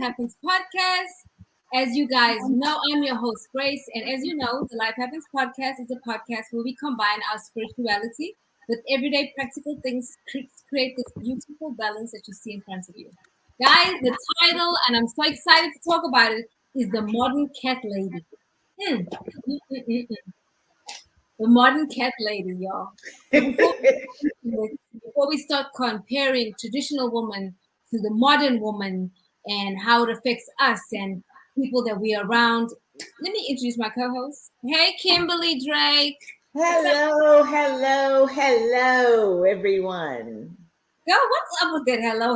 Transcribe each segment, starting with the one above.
Happens podcast. As you guys know, I'm your host, Grace. And as you know, the Life Happens podcast is a podcast where we combine our spirituality with everyday practical things to create this beautiful balance that you see in front of you. Guys, the title, and I'm so excited to talk about it, is The Modern Cat Lady. Hmm. The modern cat lady, y'all. Before we start comparing traditional woman to the modern woman and how it affects us and people that we are around, let me introduce my co-host. Hey, Kimberly Drake. Hello, everyone. Girl, what's up with that? Hello.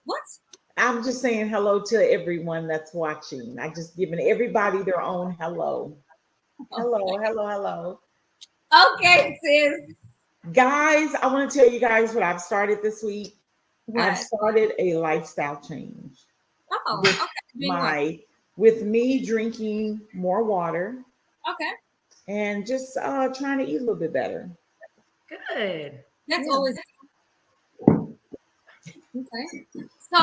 What? I'm just saying hello to everyone that's watching. I just giving everybody their own hello. Hello. Okay, sis. Guys, I want to tell you guys what I've started this week. What? I've started a lifestyle change. Oh, with okay. with me drinking more water. Okay. And just trying to eat a little bit better. Good. That's always okay. So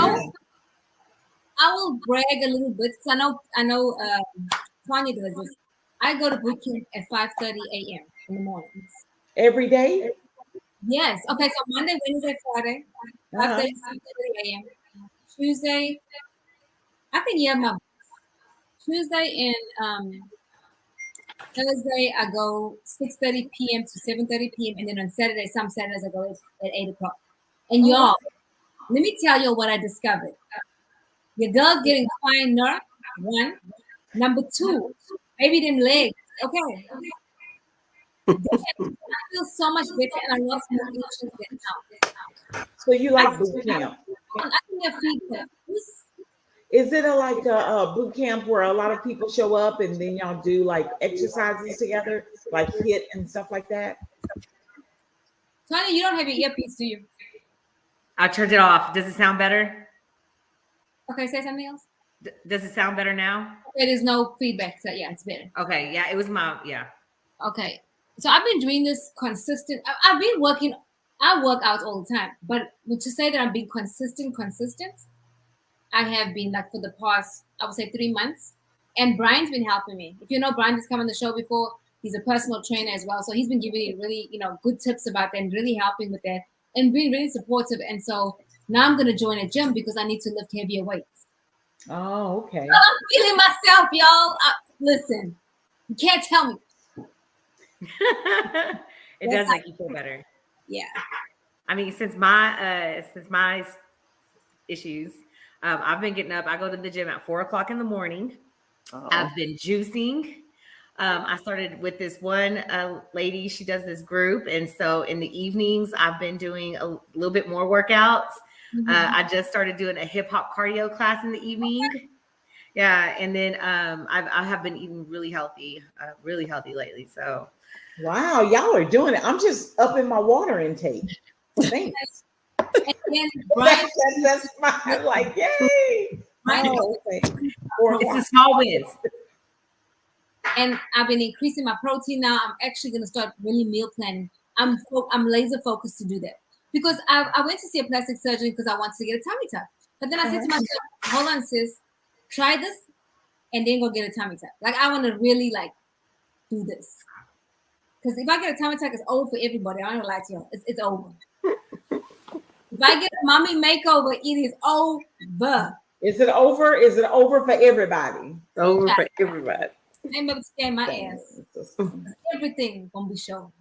I will brag a little bit because I know Tanya does this. I go to boot camp at 5:30 a.m. in the mornings. Every day? Yes. Okay, so Monday, Wednesday, Friday, 5:30, 6:30 a.m. Tuesday, I think my Tuesday and Thursday I go 6:30 p.m. to 7:30 p.m. and then on Saturday, some Saturdays I go at 8 o'clock. And y'all, let me tell you what I discovered. Your girl's getting finer, one. Number two, maybe them legs. Okay. I feel so much better and I lost more inches than now. So you like boot camp? I think your feedback. Is it like a boot camp where a lot of people show up and then y'all do like exercises together, like HIIT and stuff like that? Tanya, you don't have your earpiece, do you? I turned it off. Does it sound better? Okay, say something else. Does it sound better now? There is no feedback, so yeah, it's better. Okay, yeah, it was Okay, so I've been doing this consistent. I've been working. I work out all the time, but to say that I'm being consistent, I have been like for the past, I would say 3 months. And Brian's been helping me. If you know, Brian has come on the show before. He's a personal trainer as well, so he's been giving me really, good tips about that and really helping with that and being really supportive. And so now I'm gonna join a gym because I need to lift heavier weights. Oh, okay. I'm feeling myself, y'all. Listen, you can't tell me. It does make you feel better. Yeah. I mean, since my issues, I've been getting up. I go to the gym at 4 o'clock in the morning. Oh. I've been juicing. I started with this one lady. She does this group, and so in the evenings, I've been doing a little bit more workouts. Mm-hmm. I just started doing a hip hop cardio class in the evening. Okay. Yeah, and then I have been eating really healthy lately. So, wow, y'all are doing it. I'm just upping my water intake. Thanks. And then Brian, that's my like, yay! Oh, okay. It's the small wins. And I've been increasing my protein now. I'm actually going to start really meal planning. I'm laser focused to do that because I went to see a plastic surgeon because I wanted to get a tummy tuck. But then I said to myself, hold on, sis, try this and then go get a tummy tuck. Like I want to really do this. Because if I get a tummy tuck, it's over for everybody. I don't know lie to you. It's over. If I get a mommy makeover, it is over. Is it over? Is it over for everybody? Over for everybody. Ain't able to stand my ass. Everything gonna be shown.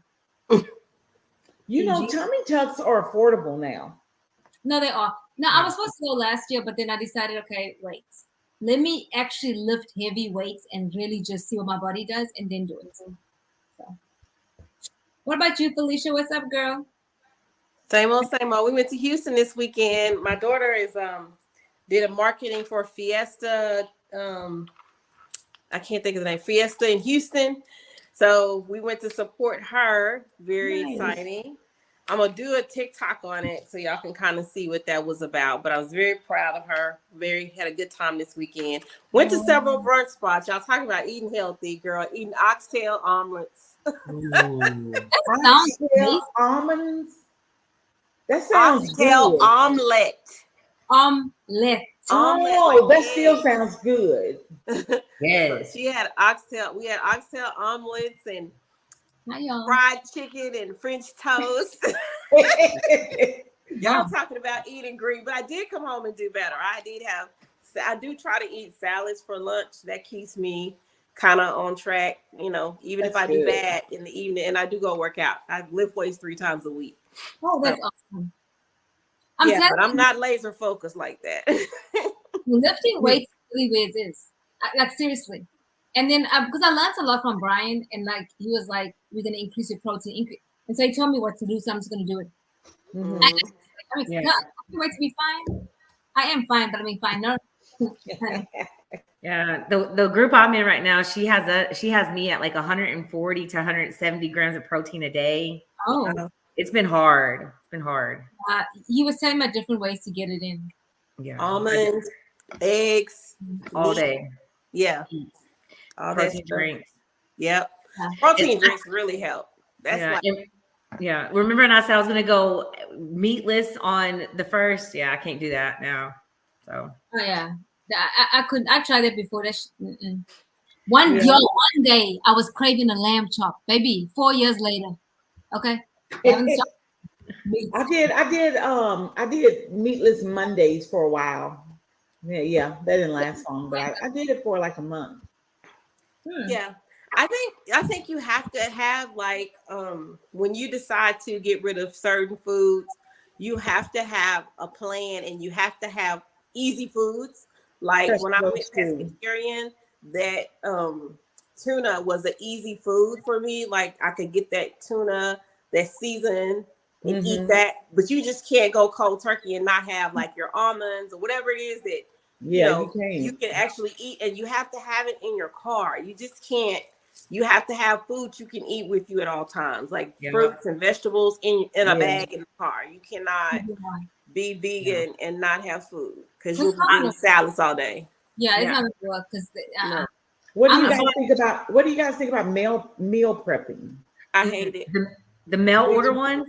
You know, tummy tucks are affordable now. No, they are. No, I was supposed to go last year, but then I decided, okay, wait. Let me actually lift heavy weights and really just see what my body does and then do it. So, what about you, Felicia? What's up, girl? Same old. We went to Houston this weekend. My daughter did a marketing for Fiesta. I can't think of the name. Fiesta in Houston. So we went to support her. Very exciting. I'm going to do a TikTok on it so y'all can kind of see what that was about. But I was very proud of her. Had a good time this weekend. Went to several brunch spots. Y'all talking about eating healthy, girl. Eating oxtail omelets. Oxtail almonds? That sounds oxtail good. omelet. Omelet. omelet. Oh, Like that still eggs. sounds good. Yes. She had oxtail. We had oxtail omelets and Hi, y'all. fried chicken and French toast. Y'all talking about eating green, but I did come home and do better. I do try to eat salads for lunch. That keeps me kind of on track, even if That's I do good. bad in the evening, and I do go work out. I lift weights 3 times a week. Oh, that's awesome. I'm Yeah, telling but I'm you, not laser focused like that. lifting weights really where it is. Like seriously. And then because I learned a lot from Brian, and like he was like, "We're gonna increase your protein," and so he told me what to do, so I'm just gonna do it. Mhm. I mean, Yeah. no, I can't wait to be fine. I am fine, but I mean fine. No, Yeah, the group I'm in right now, she has me at like 140 to 170 grams of protein a day. oh, It's been hard. It's been hard. he was telling me different ways to get it in. Yeah, Almonds, eggs, all meat. day. Yeah, all that Protein stuff. drinks. Yep. Yeah. Protein drinks really help. That's Yeah, like yeah. Remember when I said I was gonna go meatless on the first? Yeah, I can't do that now. So Oh yeah, I couldn't. I tried it before. One Yeah. day I was craving a lamb chop, baby. 4 years later, okay. Haven't stopped meat. I did meatless Mondays for a while. Yeah, that didn't last long, but I did it for like a month. yeah. I think you have to have like when you decide to get rid of certain foods, you have to have a plan and you have to have easy foods. Like That's when I so went true. pescatarian, that tuna was an easy food for me. Like I could get that tuna, that seasoned and eat Hmm. that, but you just can't go cold turkey and not have like your almonds or whatever it is that Yeah, you you can. can actually eat, and you have to have it in your car. You just can't. You have to have food you can eat with you at all times, like yeah, fruits and vegetables in a Yeah. bag in the car. You cannot be yeah, vegan and not have food because It's you'll be not eating gonna, salads all day. yeah, it's yeah. not gonna work because No, What do I'm you a guys think about meal prepping? I hate it. The mail order ones.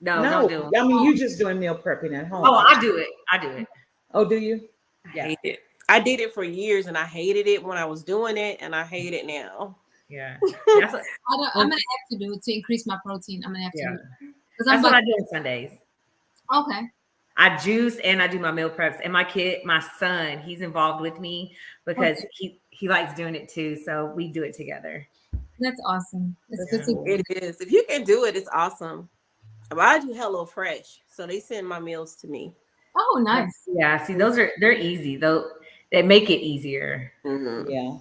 No, don't No, do them. I mean you just doing meal prepping at Oh, home. I do it. I do it. Oh, do you? I Yeah, hate it. I did it for years and I hated it when I was doing it, and I hate it now. yeah. That's what, I'm gonna have to do it to increase my protein. I'm gonna have to yeah. do it because I'm That's what about I do on Sundays. okay. I juice and I do my meal preps. And my son, he's involved with me because he likes doing it too. So we do it together. That's awesome. It's That's good to cool. It is. If you can do it, it's awesome. But I do Hello Fresh, so they send my meals to me. oh nice. Yeah. See, they're easy though. They make it easier. Mm-hmm. Yeah.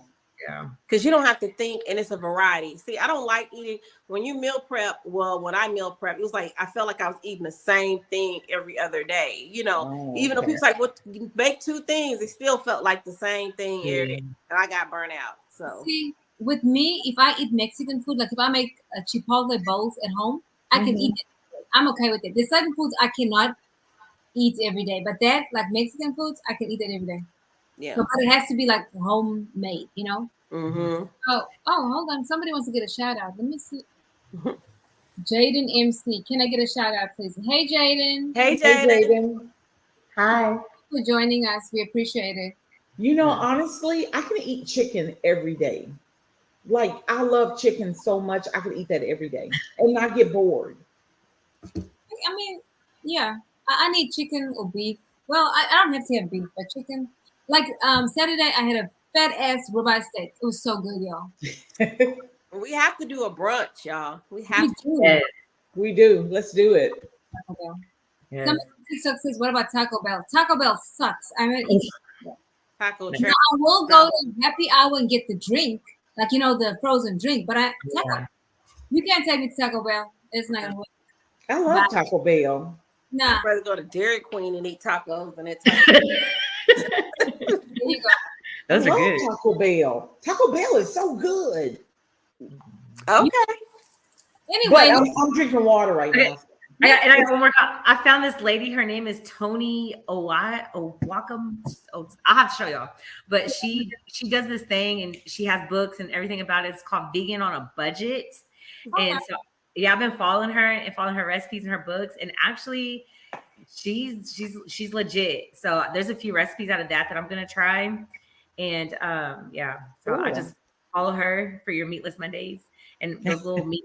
Yeah. Because you don't have to think, and it's a variety. See, I don't like eating when you meal prep. Well, when I meal prep, it was like I felt like I was eating the same thing every other day. Oh, Even though okay. people's like, "What? You make 2 things," it still felt like the same thing every day, and I got burnt out. So See, with me, if I eat Mexican food, like if I make a chipotle bowls at home, I can eat it. I'm okay with it. There's certain foods I cannot eat every day, but that like Mexican foods, I can eat it every day. yeah. So, but it has to be like homemade, you know. Mm-hmm. Oh, hold on. Somebody wants to get a shout out. Let me see. Jaden MC. Can I get a shout out, please? Hey, Jaden. Hey, Hey, Jaden. Jaden. Hi. For joining us. We appreciate it. You know, honestly, I can eat chicken every day. Like I love chicken so much, I could eat that every day and not get bored. I mean, yeah. I need chicken or beef. Well, I don't have to have beef, but chicken. Like Saturday, I had a fat ass ribeye steak. It was so good, y'all. We have to do a brunch, y'all. We We have to. do. Yes. We do. Let's do it. Taco Bell. Yes. Somebody on TikTok says, "What about Taco Bell? Taco Bell sucks." I mean, Taco No. trash. I will go to Happy Hour and get the drink, like the frozen drink. But Yeah. you can't take me to Taco Bell. It's not gonna work. I love Taco Bell. Nah, I'd rather go to Dairy Queen and eat tacos than at Taco. there you go. Those I are love good. Taco Bell. Taco Bell is so good. Okay. Anyway, But I'm drinking water right now. I got one more. I found this lady. Her name is Tony Owakam. Oh, I'll have to show y'all. But she does this thing and she has books and everything about it. It's called Vegan on a Budget. And so yeah, I've been following her and following her recipes and her books. And actually, she's legit. So there's a few recipes out of that I'm gonna try. And yeah, so I Cool. just follow her for your meatless Mondays and those little meat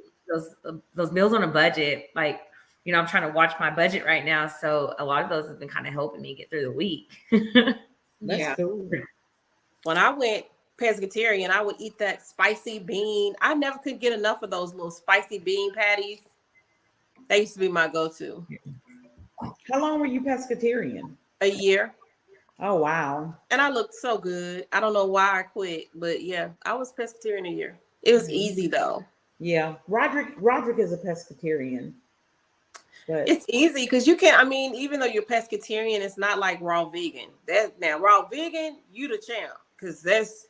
those meals on a budget. Like, you know, I'm trying to watch my budget right now, so a lot of those have been kind of helping me get through the week. That's Yeah. cool. When I went pescatarian, I would eat that spicy bean. I never could get enough of those little spicy bean patties. That used to be my go-to. How long were you pescatarian? A year. Oh wow. And I looked so good. I don't know why I quit, but yeah, I was pescatarian a year. It was easy though. Yeah. Roderick is a pescatarian. But It's easy because you can. I mean, even though you're pescatarian, it's not like raw vegan. That now raw vegan, you the champ because that's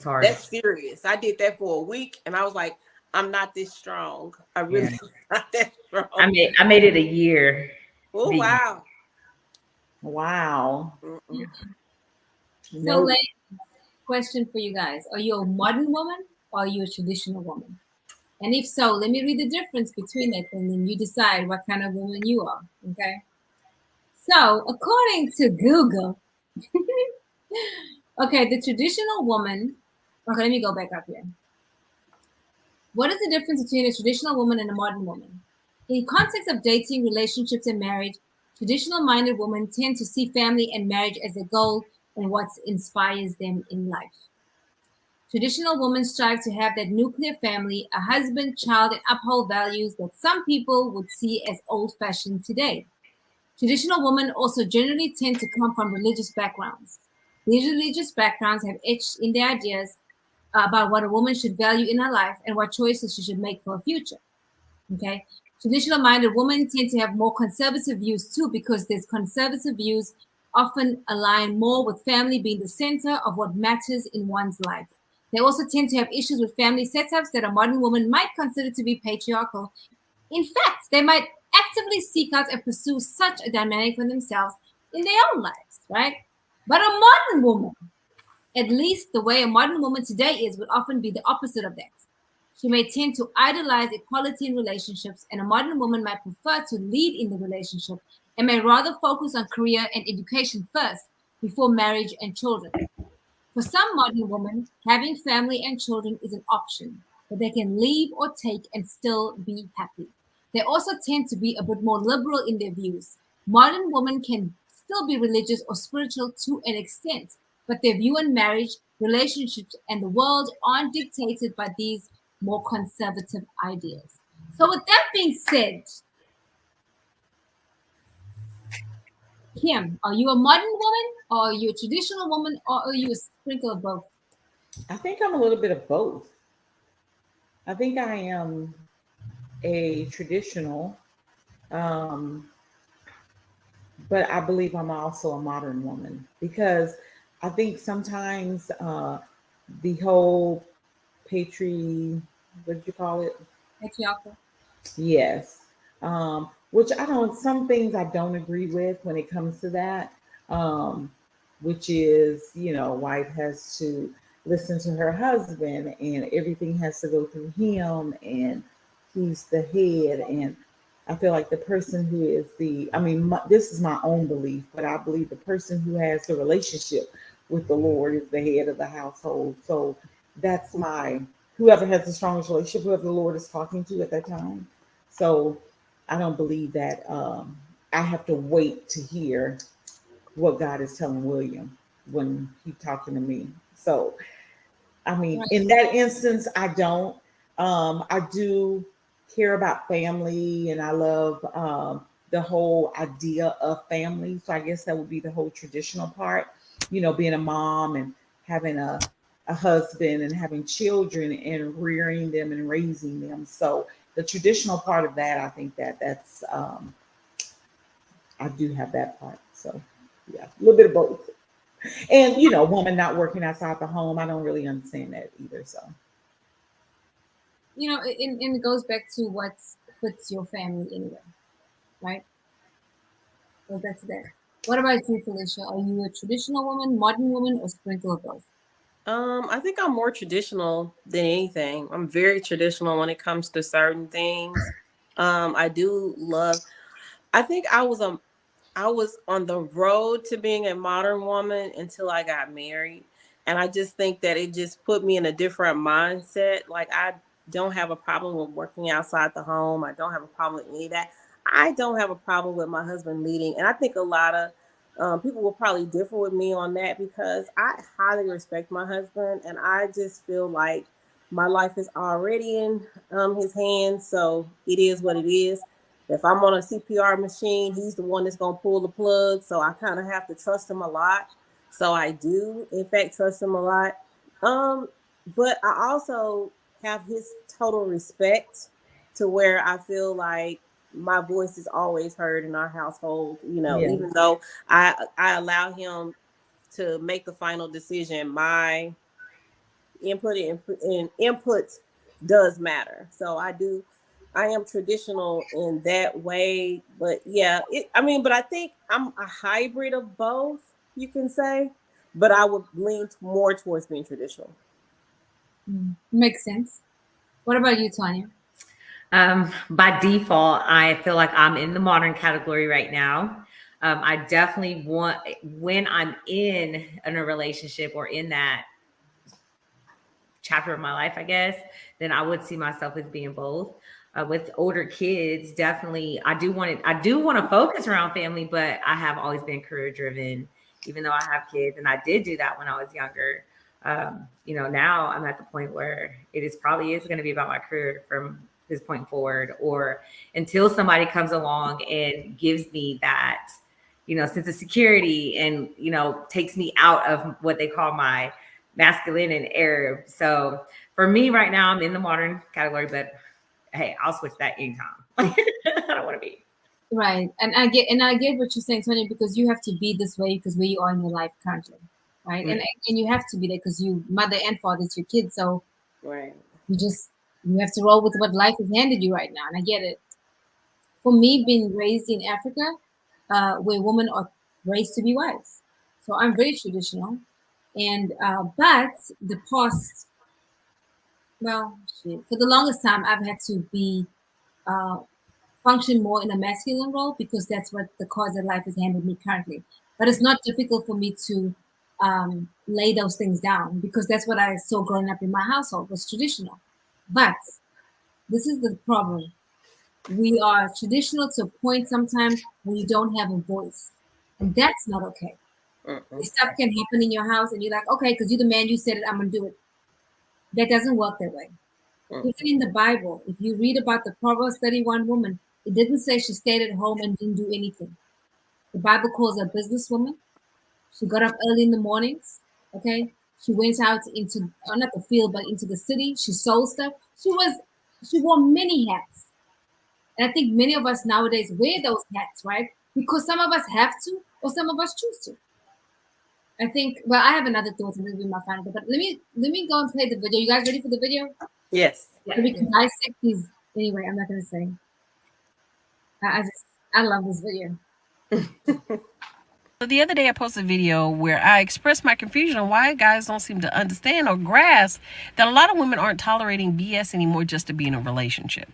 hard. That's serious. I did that for a week, and I was like, I'm not this strong. I really not that strong. I made it a year. Oh wow. Wow. So, Nope. question for you guys: are you a modern woman or are you a traditional woman? And if so, let me read the difference between that, and then you decide what kind of woman you are. Okay. So, according to Google, okay, the traditional woman. Okay, let me go back up here. What is the difference between a traditional woman and a modern woman? In context of dating, relationships, and marriage, traditional-minded women tend to see family and marriage as a goal and what inspires them in life. Traditional women strive to have that nuclear family, a husband, child, and uphold values that some people would see as old-fashioned today. Traditional women also generally tend to come from religious backgrounds. These religious backgrounds have etched in their ideas about what a woman should value in her life and what choices she should make for her future. Okay. Traditional minded women tend to have more conservative views too, because these conservative views often align more with family being the center of what matters in one's life. They also tend to have issues with family setups that a modern woman might consider to be patriarchal. In fact, they might actively seek out and pursue such a dynamic for themselves in their own lives, right? But a modern woman, at least the way a modern woman today is, would often be the opposite of that. She may tend to idolize equality in relationships, and a modern woman might prefer to lead in the relationship and may rather focus on career and education first before marriage and children. For some modern women, having family and children is an option, but they can leave or take and still be happy. They also tend to be a bit more liberal in their views. Modern women can still be religious or spiritual to an extent, but their view on marriage, relationships, and the world aren't dictated by these more conservative ideas. So, with that being said, Kim, are you a modern woman, or are you a traditional woman, or are you a sprinkle of both? I think I'm a little bit of both. I think I am a traditional, um, but I believe I'm also a modern woman because I think sometimes the whole what did you call it? Patriarchal. Yes. Which I don't, some things I don't agree with when it comes to that. Which is, you know, wife has to listen to her husband and everything has to go through him and he's the head. And I feel like the person who is this is my own belief, but I believe the person who has the relationship with the Lord is the head of the household. So that's whoever has the strongest relationship, whoever the Lord is talking to at that time. So I don't believe that I have to wait to hear what God is telling William when he's talking to me. So, I mean, Right. in that instance, I don't. I do care about family and I love the whole idea of family. So I guess that would be the whole traditional part, you know, being a mom and having a husband and having children and rearing them and raising them. So the traditional part of that, I think that's I do have that part. So yeah, a little bit of both. And you know, woman not working outside the home, I don't really understand that either. So You know, and it goes back to what puts your family anyway, right? Goes back to that. What about you, Felicia? Are you a traditional woman, modern woman, or sprinkle of both? I think I'm more traditional than anything. I'm very traditional when it comes to certain things. I do love I think I was on the road to being a modern woman until I got married. And I just think that it just put me in a different mindset. Like, I don't have a problem with working outside the home. I don't have a problem with any of that. I don't have a problem with my husband leading. And I think a lot of people will probably differ with me on that, because I highly respect my husband. And I just feel like my life is already in his hands. So it is what it is. If I'm on a CPR machine, he's the one that's going to pull the plug. So I kind of have to trust him a lot. So I do, in fact, trust him a lot. Um, but I also have his total respect, to where I feel like my voice is always heard in our household, Yeah. even though I allow him to make the final decision. My input does matter. So I am traditional in that way. But yeah, but I think I'm a hybrid of both, you can say. But I would lean more towards being traditional. Makes sense. What about you, Tanya? By default, I feel like I'm in the modern category right now. I definitely want, when I'm in a relationship or in that chapter of my life, I guess, then I would see myself as being both. With older kids, definitely, I do want to focus around family, but I have always been career driven, even though I have kids, and I did do that when I was younger. Now I'm at the point where probably is going to be about my career from this point forward, or until somebody comes along and gives me that, sense of security, and, takes me out of what they call my masculine and Arab. So for me right now, I'm in the modern category, but hey, I'll switch that anytime. I don't want to be. Right. And I get what you're saying, Tanya, because you have to be this way because where you are in your life currently. Right. Mm. And you have to be there because you mother and father is your kids. So Right. you have to roll with what life has handed you right now. And I get it. For me, being raised in Africa, where women are raised to be wives. So I'm very traditional. And but the past, well, shit, for the longest time I've had to be uh function more in a masculine role because that's what the cause of life has handed me currently. But it's not difficult for me to lay those things down because that's what I saw growing up in my household was traditional. But this is the problem. We are traditional to a point sometimes where you don't have a voice. And that's not okay. Mm-mm. This stuff can happen in your house and you're like, okay, because you're the man, you said it, I'm gonna do it. That doesn't work that way. Mm-mm. Even in the Bible, if you read about the Proverbs 31 woman, it didn't say she stayed at home and didn't do anything. The Bible calls her a businesswoman. She got up early in the mornings. Okay. She went out into not the field, but into the city. She sold stuff. She wore many hats. And I think many of us nowadays wear those hats, right? Because some of us have to, or some of us choose to. I think. Well, I have another thought, and this will be my final. But let me go and play the video. You guys ready for the video? Yes. So we can dissect these. Anyway, I'm not gonna say. I love this video. The other day I posted a video where I expressed my confusion on why guys don't seem to understand or grasp that a lot of women aren't tolerating BS anymore just to be in a relationship.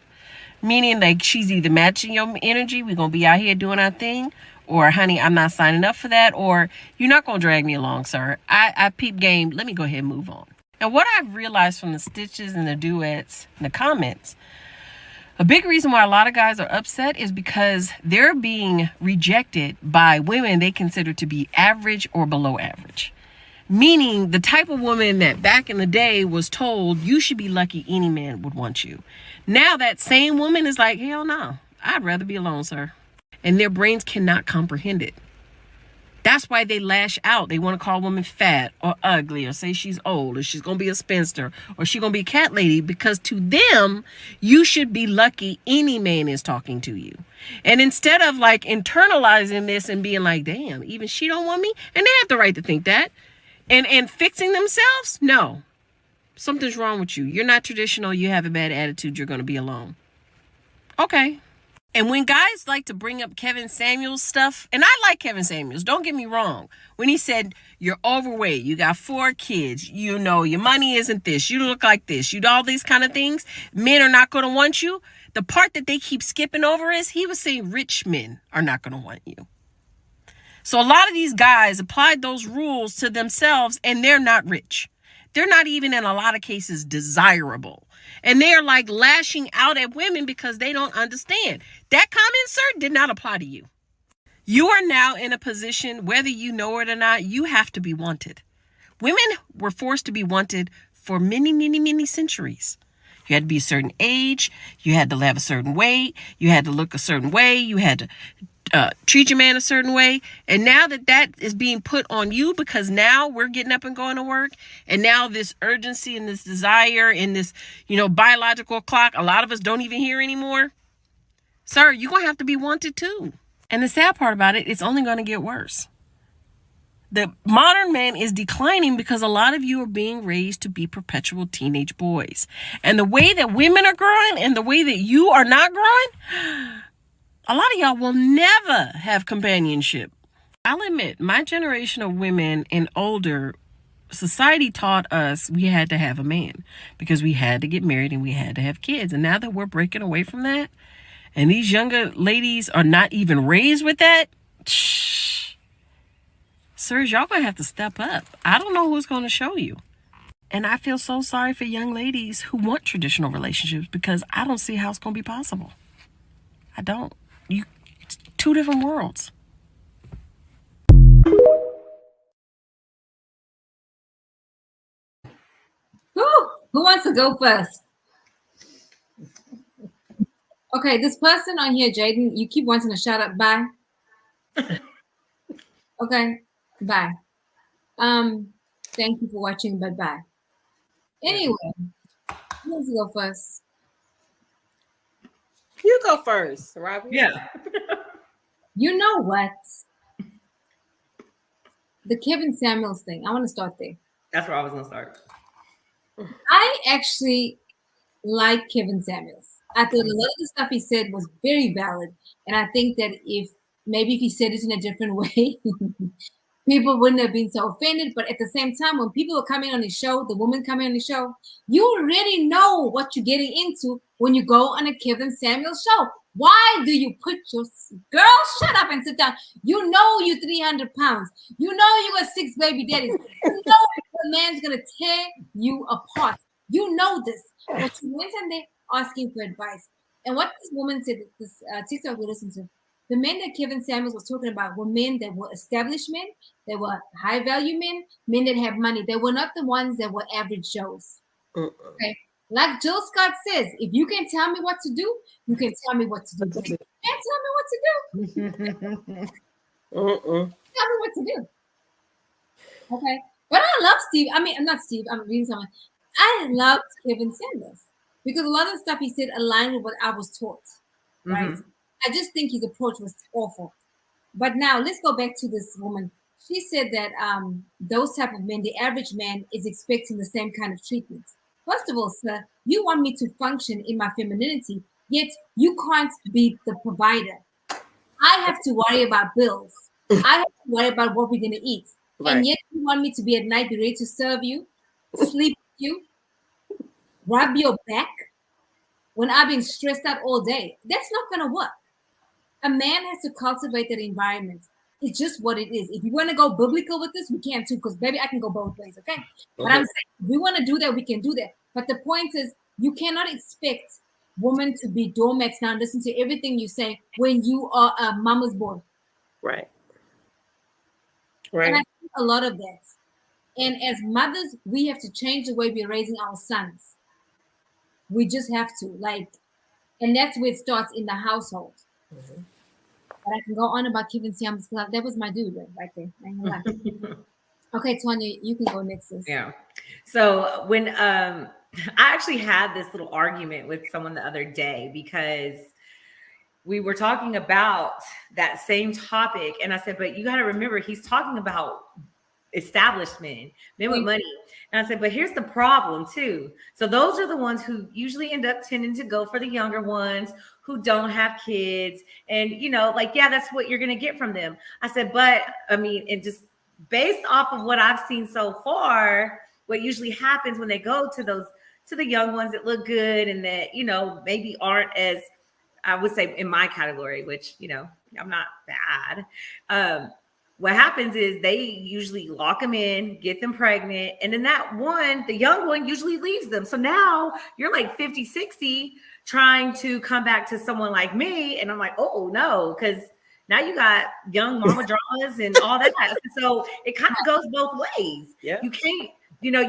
Meaning, like, she's either matching your energy, we're going to be out here doing our thing, or, honey, I'm not signing up for that, or, you're not going to drag me along, sir. I peep game. Let me go ahead and move on. And what I've realized from the stitches and the duets and the comments, a big reason why a lot of guys are upset is because they're being rejected by women they consider to be average or below average. Meaning the type of woman that back in the day was told you should be lucky any man would want you. Now that same woman is like, hell no, I'd rather be alone, sir. And their brains cannot comprehend it. That's why they lash out. They want to call a woman fat or ugly or say she's old or she's going to be a spinster or she's going to be a cat lady, because to them, you should be lucky any man is talking to you. And instead of like internalizing this and being like, damn, even she don't want me. And they have the right to think that and fixing themselves. No, something's wrong with you. You're not traditional. You have a bad attitude. You're going to be alone. Okay. And when guys like to bring up Kevin Samuels stuff, and I like Kevin Samuels, don't get me wrong. When he said, you're overweight, you got 4 kids, you know, your money isn't this, you look like this, you do all these kind of things, men are not going to want you. The part that they keep skipping over is he was saying rich men are not going to want you. So a lot of these guys applied those rules to themselves, and they're not rich. They're not even in a lot of cases desirable. And they are like lashing out at women because they don't understand. That comment, sir, did not apply to you. You are now in a position, whether you know it or not, you have to be wanted. Women were forced to be wanted for many, many, many centuries. You had to be a certain age. You had to have a certain weight. You had to look a certain way. You had to treat your man a certain way. And now that is being put on you because now we're getting up and going to work. And now this urgency and this desire and this, biological clock, a lot of us don't even hear anymore. Sir, you're going to have to be wanted too. And the sad part about it, it's only going to get worse. The modern man is declining because a lot of you are being raised to be perpetual teenage boys. And the way that women are growing and the way that you are not growing, a lot of y'all will never have companionship. I'll admit, my generation of women and older, society taught us we had to have a man because we had to get married and we had to have kids. And now that we're breaking away from that, and these younger ladies are not even raised with that, sirs, y'all gonna have to step up. I don't know who's gonna show you. And I feel so sorry for young ladies who want traditional relationships because I don't see how it's gonna be possible. I don't. It's 2 different worlds. Who wants to go first? Okay, this person on here, Jaden, you keep wanting to shout out. Bye. Okay, bye. Thank you for watching, but bye. Anyway, who wants to go first? You go first, Robbie. Yeah. You know what? The Kevin Samuels thing. I want to start there. That's where I was going to start. I actually like Kevin Samuels. I thought a lot of the stuff he said was very valid. And I think that if he said it in a different way, people wouldn't have been so offended. But at the same time, when people are coming on the show, the woman coming on the show, you already know what you're getting into when you go on a Kevin Samuels show. Why do you put your girl? Shut up and sit down. You know you're 300 pounds. You know you got 6 baby daddies. You know the man's gonna tear you apart. You know this. But you went on there asking for advice. And what this woman said, this TikTok we listened to, the men that Kevin Samuels was talking about were men that were established men, they were high value men that have money. They were not the ones that were average Joes. Okay. Like Jill Scott says, if you can tell me what to do, you can tell me what to do. But you can't tell me what to do. Tell me what to do. Okay. But I love Steve. I mean, I'm not Steve. I'm reading someone. I love Kevin Samuels because a lot of the stuff he said aligned with what I was taught. Right. I just think his approach was awful. But now let's go back to this woman. She said that those type of men, the average man, is expecting the same kind of treatment. First of all, sir, you want me to function in my femininity, yet you can't be the provider. I have to worry about bills. I have to worry about what we're going to eat. Right. And yet you want me to be at night, be ready to serve you, sleep with you, rub your back when I've been stressed out all day. That's not going to work. A man has to cultivate that environment. It's just what it is. If you want to go biblical with this, we can too, because baby, I can go both ways, okay? But I'm saying, if we want to do that, we can do that. But the point is, you cannot expect women to be doormats now and listen to everything you say when you are a mama's boy. Right. And I think a lot of that. And as mothers, we have to change the way we're raising our sons. We just have to, and that's where it starts in the household. But I can go on about Kevin Samuels. That was my dude right there. Okay, Tanya, you can go next. Sis. Yeah. So when I actually had this little argument with someone the other day because we were talking about that same topic, and I said, but you got to remember, he's talking about established men with money. And I said, but here's the problem too. So those are the ones who usually end up tending to go for the younger ones who don't have kids. And, you know, like, yeah, that's what you're going to get from them. I said, but I mean, and just based off of what I've seen so far, what usually happens when they go to the young ones that look good and that, you know, maybe aren't as, I would say in my category, which, you know, I'm not bad. What happens is they usually lock them in, get them pregnant. And then the young one usually leaves them. So now you're like 50, 60 trying to come back to someone like me. And I'm like, oh no, because now you got young mama dramas and all that. So it kind of goes both ways. Yeah. You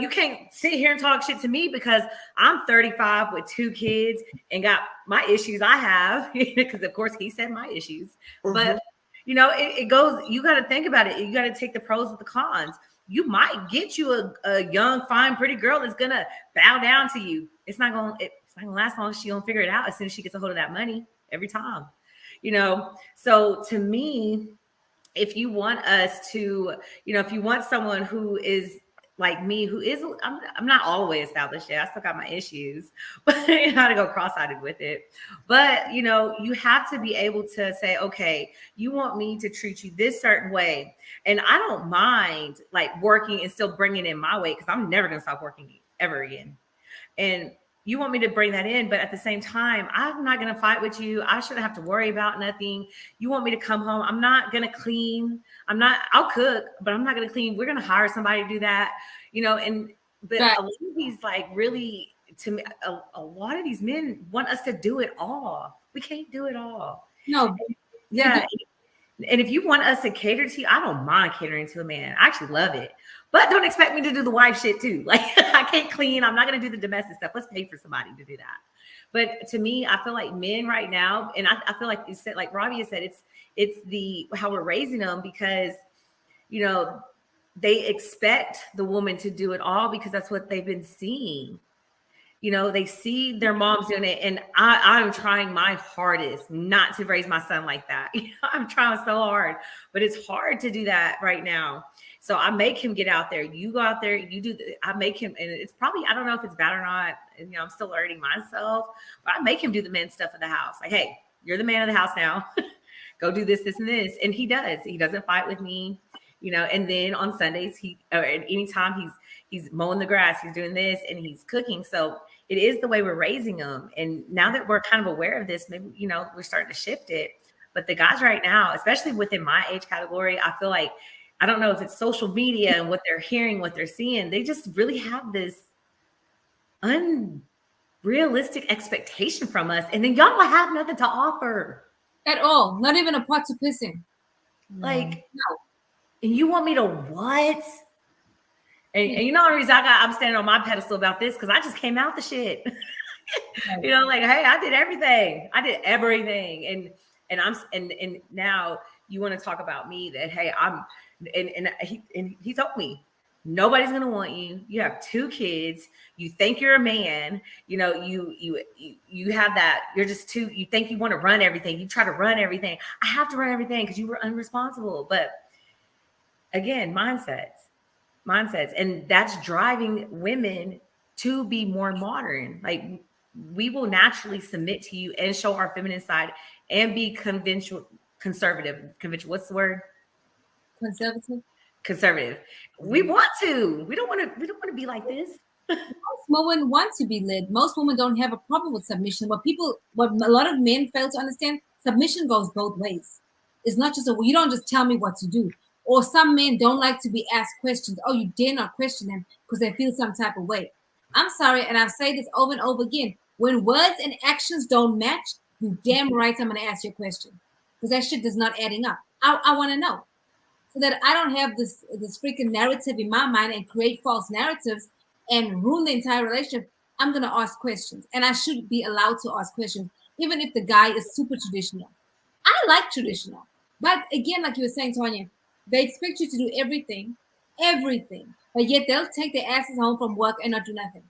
can't sit here and talk shit to me because I'm 35 with 2 kids and got my issues I have, because of course he said my issues. But you know, it goes, you got to think about it. You got to take the pros with the cons. You might get you a young, fine, pretty girl that's going to bow down to you. It's not going to last long. She going to figure it out as soon as she gets a hold of that money every time, you know? So to me, if you want us to, you know, if you want someone who is like me, who is, I'm not all the way established yet. I still got my issues, but you know how to go cross-eyed with it. But, you know, you have to be able to say, okay, you want me to treat you this certain way. And I don't mind like working and still bringing in my weight, because I'm never going to stop working ever again. And you want me to bring that in, but at the same time, I'm not going to fight with you. I shouldn't have to worry about nothing. You want me to come home. I'm not going to clean. I'll cook, but I'm not going to clean. We're going to hire somebody to do that, you know? But a lot of these, like, really, to me, a lot of these men want us to do it all. We can't do it all. No. Yeah. And if you want us to cater to you, I don't mind catering to a man. I actually love it. But don't expect me to do the wife shit too. Like, I can't clean. I'm not going to do the domestic stuff. Let's pay for somebody to do that. But to me, I feel like men right now, and I feel like you said, like Rabia said, it's the how we're raising them, because, you know, they expect the woman to do it all because that's what they've been seeing. You know, they see their moms doing it, and I'm trying my hardest not to raise my son like that. You know, I'm trying so hard, but it's hard to do that right now. So I make him get out there. You go out there, you do. I make him, and it's probably, I don't know if it's bad or not. You know, I'm still learning myself, but I make him do the men stuff in the house. Like, hey, you're the man of the house now. Go do this, this, and this, and he does. He doesn't fight with me. You know, and then on Sundays, or anytime he's mowing the grass, he's doing this, and he's cooking. So it is the way we're raising them. And now that we're kind of aware of this, maybe, you know, we're starting to shift it. But the guys right now, especially within my age category, I feel like, I don't know if it's social media and what they're hearing, what they're seeing, they just really have this unrealistic expectation from us. And then y'all have nothing to offer. At all. Not even a pot to piss in. Like, no. And you want me to what? And you know the reason I'm standing on my pedestal about this, because I just came out the shit. You know, like, hey, I did everything. And now you want to talk about me that, hey, he told me nobody's gonna want you. You have 2 kids. You think you're a man. You know, you have that. You're just too. You think you want to run everything. You try to run everything. I have to run everything because you were unresponsible. But again, mindsets, and that's driving women to be more modern. Like, we will naturally submit to you and show our feminine side and be conservative. What's the word? Conservative. We want to. We don't want to be like this. Most women want to be led. Most women don't have a problem with submission. What a lot of men fail to understand, submission goes both ways. It's not just you don't just tell me what to do. Or some men don't like to be asked questions. Oh, you dare not question them because they feel some type of way. I'm sorry, and I've said this over and over again. When words and actions don't match, you damn right I'm going to ask you a question, because that shit is not adding up. I want to know, so that I don't have this freaking narrative in my mind and create false narratives and ruin the entire relationship. I'm going to ask questions, and I should be allowed to ask questions, even if the guy is super traditional. I like traditional, but again, like you were saying, Tonya, they expect you to do everything, but yet they'll take their asses home from work and not do nothing.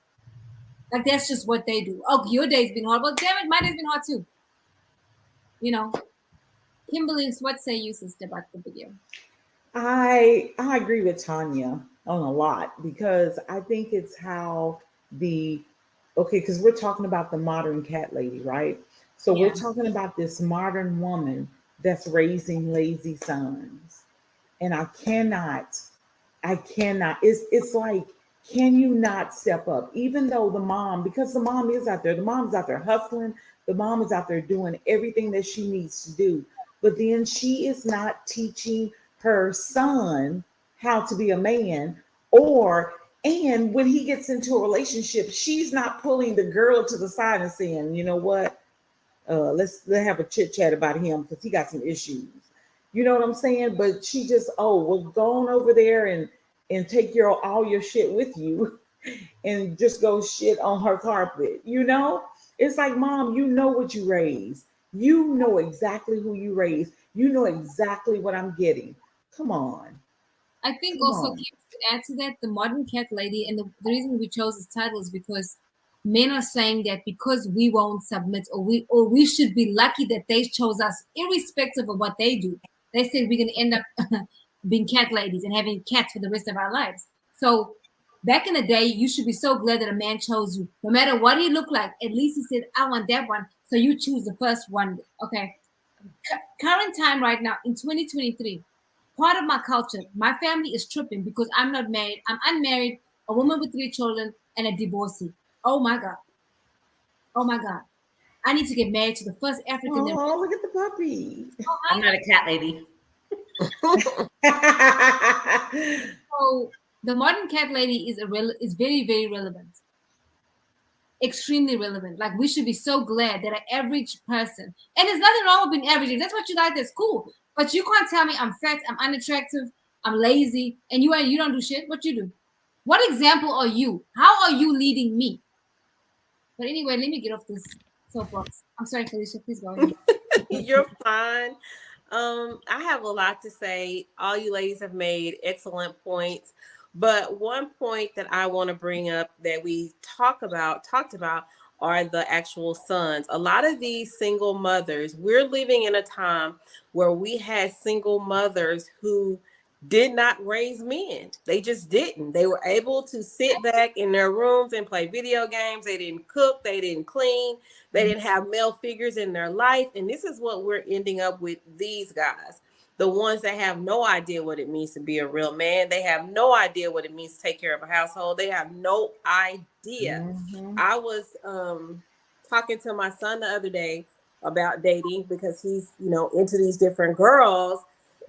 Like, that's just what they do. Oh, your day's been hard. Well, damn it, my day's been hard too. You know. Kimberly, what say you, sister, about the video? I agree with Tanya on a lot because I think it's how the okay, because we're talking about the modern cat lady, right? So we're Yeah. talking about this modern woman that's raising lazy sons. And I cannot, it's like, can you not step up? Even though the mom, because the mom is out there, the mom's out there hustling, the mom is out there doing everything that she needs to do. But then she is not teaching her son how to be a man, or and when he gets into a relationship, she's not pulling the girl to the side and saying, you know what, let's have a chit chat about him because he got some issues. You know what I'm saying? But she just, oh, well, go on over there and take your all your shit with you and just go shit on her carpet. You know, it's like, mom, you know what you raised. You know exactly who you raised. You know exactly what I'm getting. Come on, I think come also on. to add to that, the modern cat lady, and the reason we chose this title is because men are saying that because we won't submit, or we should be lucky that they chose us, irrespective of what they do. They said we're gonna end up being cat ladies and having cats for the rest of our lives. So back in the day, you should be so glad that a man chose you, no matter what he looked like. At least he said, "I want that one," so you choose the first one. Okay, current time right now in 2023, part of my culture, my family is tripping because I'm not married. I'm unmarried, a woman with 3 children, and a divorcee. Oh my God. Oh my God. I need to get married to the first African American. Oh, look at the puppy. Oh, I'm not a cat lady. so the modern cat lady is very, very relevant. Extremely relevant. Like we should be so glad that an average person, and there's nothing wrong with being average. If that's what you like, that's cool. But you can't tell me I'm fat, I'm unattractive, I'm lazy, and you don't do shit. What you do? What example are you? How are you leading me? But anyway, let me get off this soapbox. I'm sorry, Felicia. Please go ahead. You're fine. I have a lot to say. All you ladies have made excellent points. But one point that I want to bring up that we talked about are the actual sons. A lot of these single mothers, we're living in a time where we had single mothers who did not raise men. They just didn't. They were able to sit back in their rooms and play video games. They didn't cook, they didn't clean, they didn't have male figures in their life. And this is what we're ending up with these guys. The ones that have no idea what it means to be a real man. They have no idea what it means to take care of a household. They have no idea. Mhm. I was talking to my son the other day about dating because he's, into these different girls.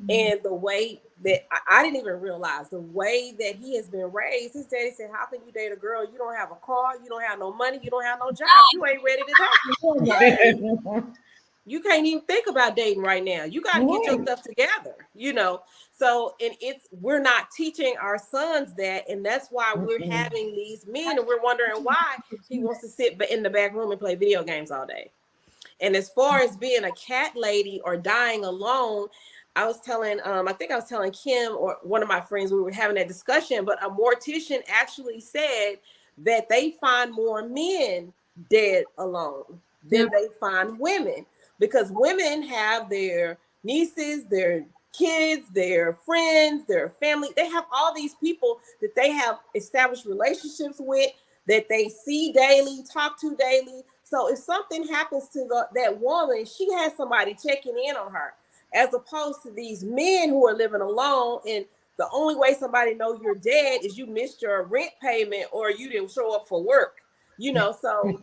And the way that I didn't even realize the way that he has been raised, his daddy said, "How can you date a girl? You don't have a car, you don't have no money, you don't have no job, you ain't ready to date. You can't even think about dating right now. You got to get your Right. stuff together. So, and we're not teaching our sons that, and that's why we're Mm-mm. having these men, and we're wondering why he wants to sit in the back room and play video games all day. And as far as being a cat lady or dying alone, I was telling, I think I was telling Kim or one of my friends, we were having that discussion, but a mortician actually said that they find more men dead alone than they find women, because women have their nieces, their kids, their friends, their family. They have all these people that they have established relationships with, that they see daily, talk to daily. So if something happens to that woman, she has somebody checking in on her, as opposed to these men who are living alone. And the only way somebody know you're dead is you missed your rent payment or you didn't show up for work. So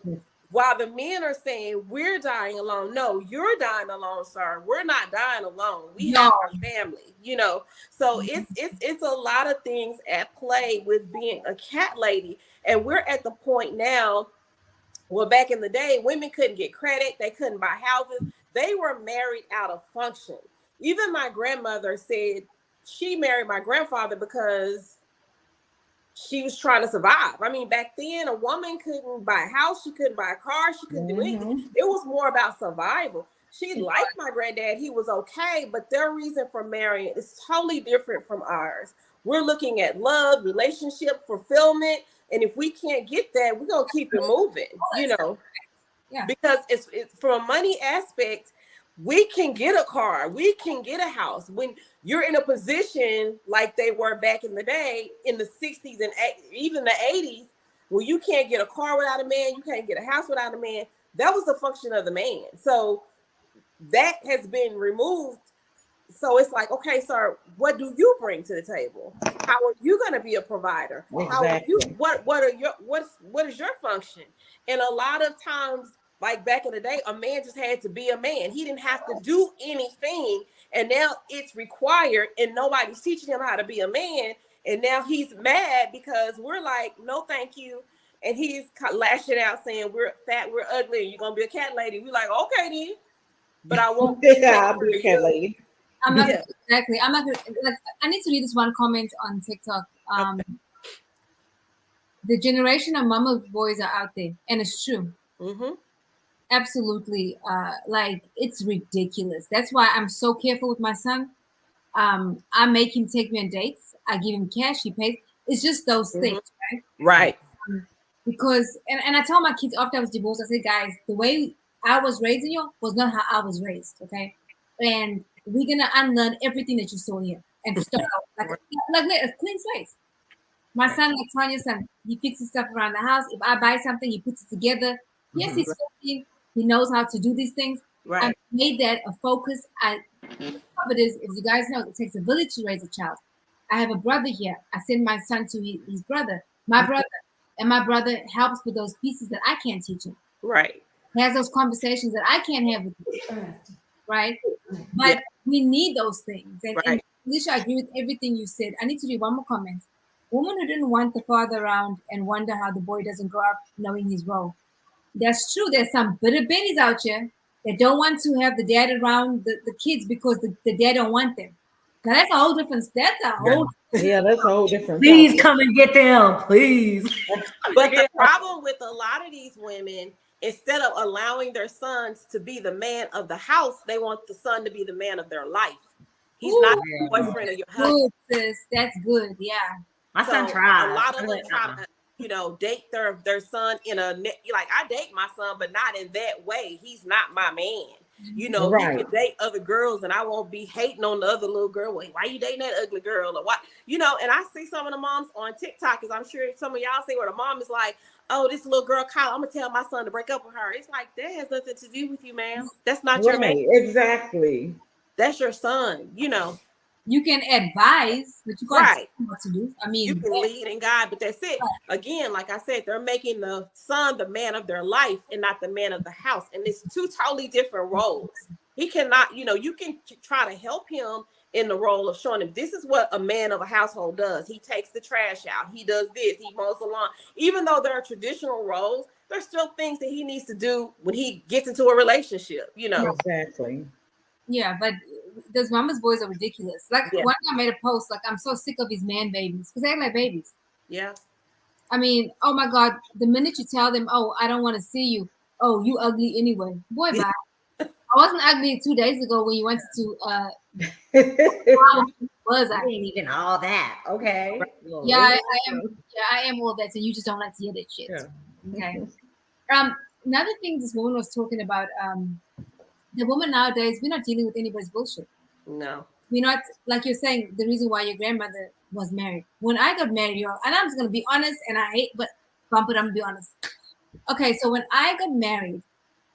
while the men are saying we're dying alone, no, you're dying alone, sir. We're not dying alone. We No. have our family. So it's a lot of things at play with being a cat lady. And we're at the point now. Well, back in the day, women couldn't get credit. They couldn't buy houses. They were married out of function. Even my grandmother said she married my grandfather because she was trying to survive. I mean, back then, a woman couldn't buy a house. She couldn't buy a car. She couldn't do anything. Mhm. It was more about survival. She liked my granddad. He was okay, but their reason for marrying is totally different from ours. We're looking at love, relationship, fulfillment. And if we can't get that, we're going to keep it moving, Yeah. because it's from a money aspect. we can get a car, we can get a house. When you're in a position like they were back in the day, in the 60s and even the 80s, where you can't get a car without a man, you can't get a house without a man, that was the function of the man. So that has been removed. So it's like, okay, sir, what do you bring to the table? How are you going to be a provider? How are you? Exactly. What is your function? And a lot of times, like back in the day, a man just had to be a man. He didn't have to do anything. And now it's required, and nobody's teaching him how to be a man. And now he's mad because we're like, no, thank you. And he's lashing out saying, we're fat, we're ugly, you're going to be a cat lady. We're like, okay, then. But I won't take Yeah, care I'll of be a cat you. lady. I'm not Yeah. exactly. I'm not like. I need to read this one comment on TikTok. The generation of mama boys are out there, and it's true. Mm-hmm. Absolutely. Like it's ridiculous. That's why I'm so careful with my son. I make him take me on dates. I give him cash. He pays. It's just those things, right? Right. Because and I tell my kids after I was divorced, I said, guys, the way I was raising you was not how I was raised, okay? And we're gonna unlearn everything that you saw here and start out like a clean slate. My son, like Tanya's son, he fixes stuff around the house. If I buy something, he puts it together. Yes, he's 15. He knows how to do these things. I Right. made that a focus. But as you guys know, it takes a village to raise a child. I have a brother here. I send my son to his brother, my brother, and my brother helps with those pieces that I can't teach him. Right. He has those conversations that I can't have with you, right? But we need those things. And Alicia, I agree with everything you said. I need to read one more comment. Woman who didn't want the father around and wonder how the boy doesn't grow up knowing his role. That's true. There's some bitter babies out here that don't want to have the dad around the kids because the dad don't want them. Now that's a whole different. That's a whole. Yeah, that's a whole different Please topic. come and get them, please. But the problem with a lot of these women, instead of allowing their sons to be the man of the house, they want the son to be the man of their life. He's not the boyfriend of your husband. Good, sis. That's good. Yeah. My son So tried. a lot of them try to, date their son in like I date my son, but not in that way. He's not my man. He Right. can date other girls, and I won't be hating on the other little girl. Wait, why you dating that ugly girl? Or what? And I see some of the moms on TikTok, because I'm sure some of y'all see where the mom is like, "Oh, this little girl, Kyle, I'm gonna tell my son to break up with her." It's like that has nothing to do with you, ma'am. That's not your man. Right. Exactly. That's your son. You can advise, but you can't tell them what to do. I mean, You can lead and guide, but that's it. Again, like I said, they're making the son the man of their life and not the man of the house. And it's two totally different roles. He cannot, you can try to help him in the role of showing him this is what a man of a household does. He takes the trash out. He does this. He mows the lawn. Even though there are traditional roles, there's still things that he needs to do when he gets into a relationship, Exactly. Yeah, but those mama's boys are ridiculous. Like one guy made a post, like, I'm so sick of these man babies because they act like babies. Yeah. I mean, oh my God, the minute you tell them, oh, I don't want to see you, oh, you ugly anyway. Boy, bye. I wasn't ugly 2 days ago when you went to was I? Ain't even all that. Okay. Yeah, I am. Yeah, I am all that, and you just don't like to hear that shit. Yeah. Okay. Another thing this woman was talking about, the woman nowadays, we're not dealing with anybody's bullshit. No. We're not, like you're saying, the reason why your grandmother was married. When I got married, y'all, and I'm just gonna be honest, and I hate, but bump it, I'm gonna be honest. Okay, so when I got married,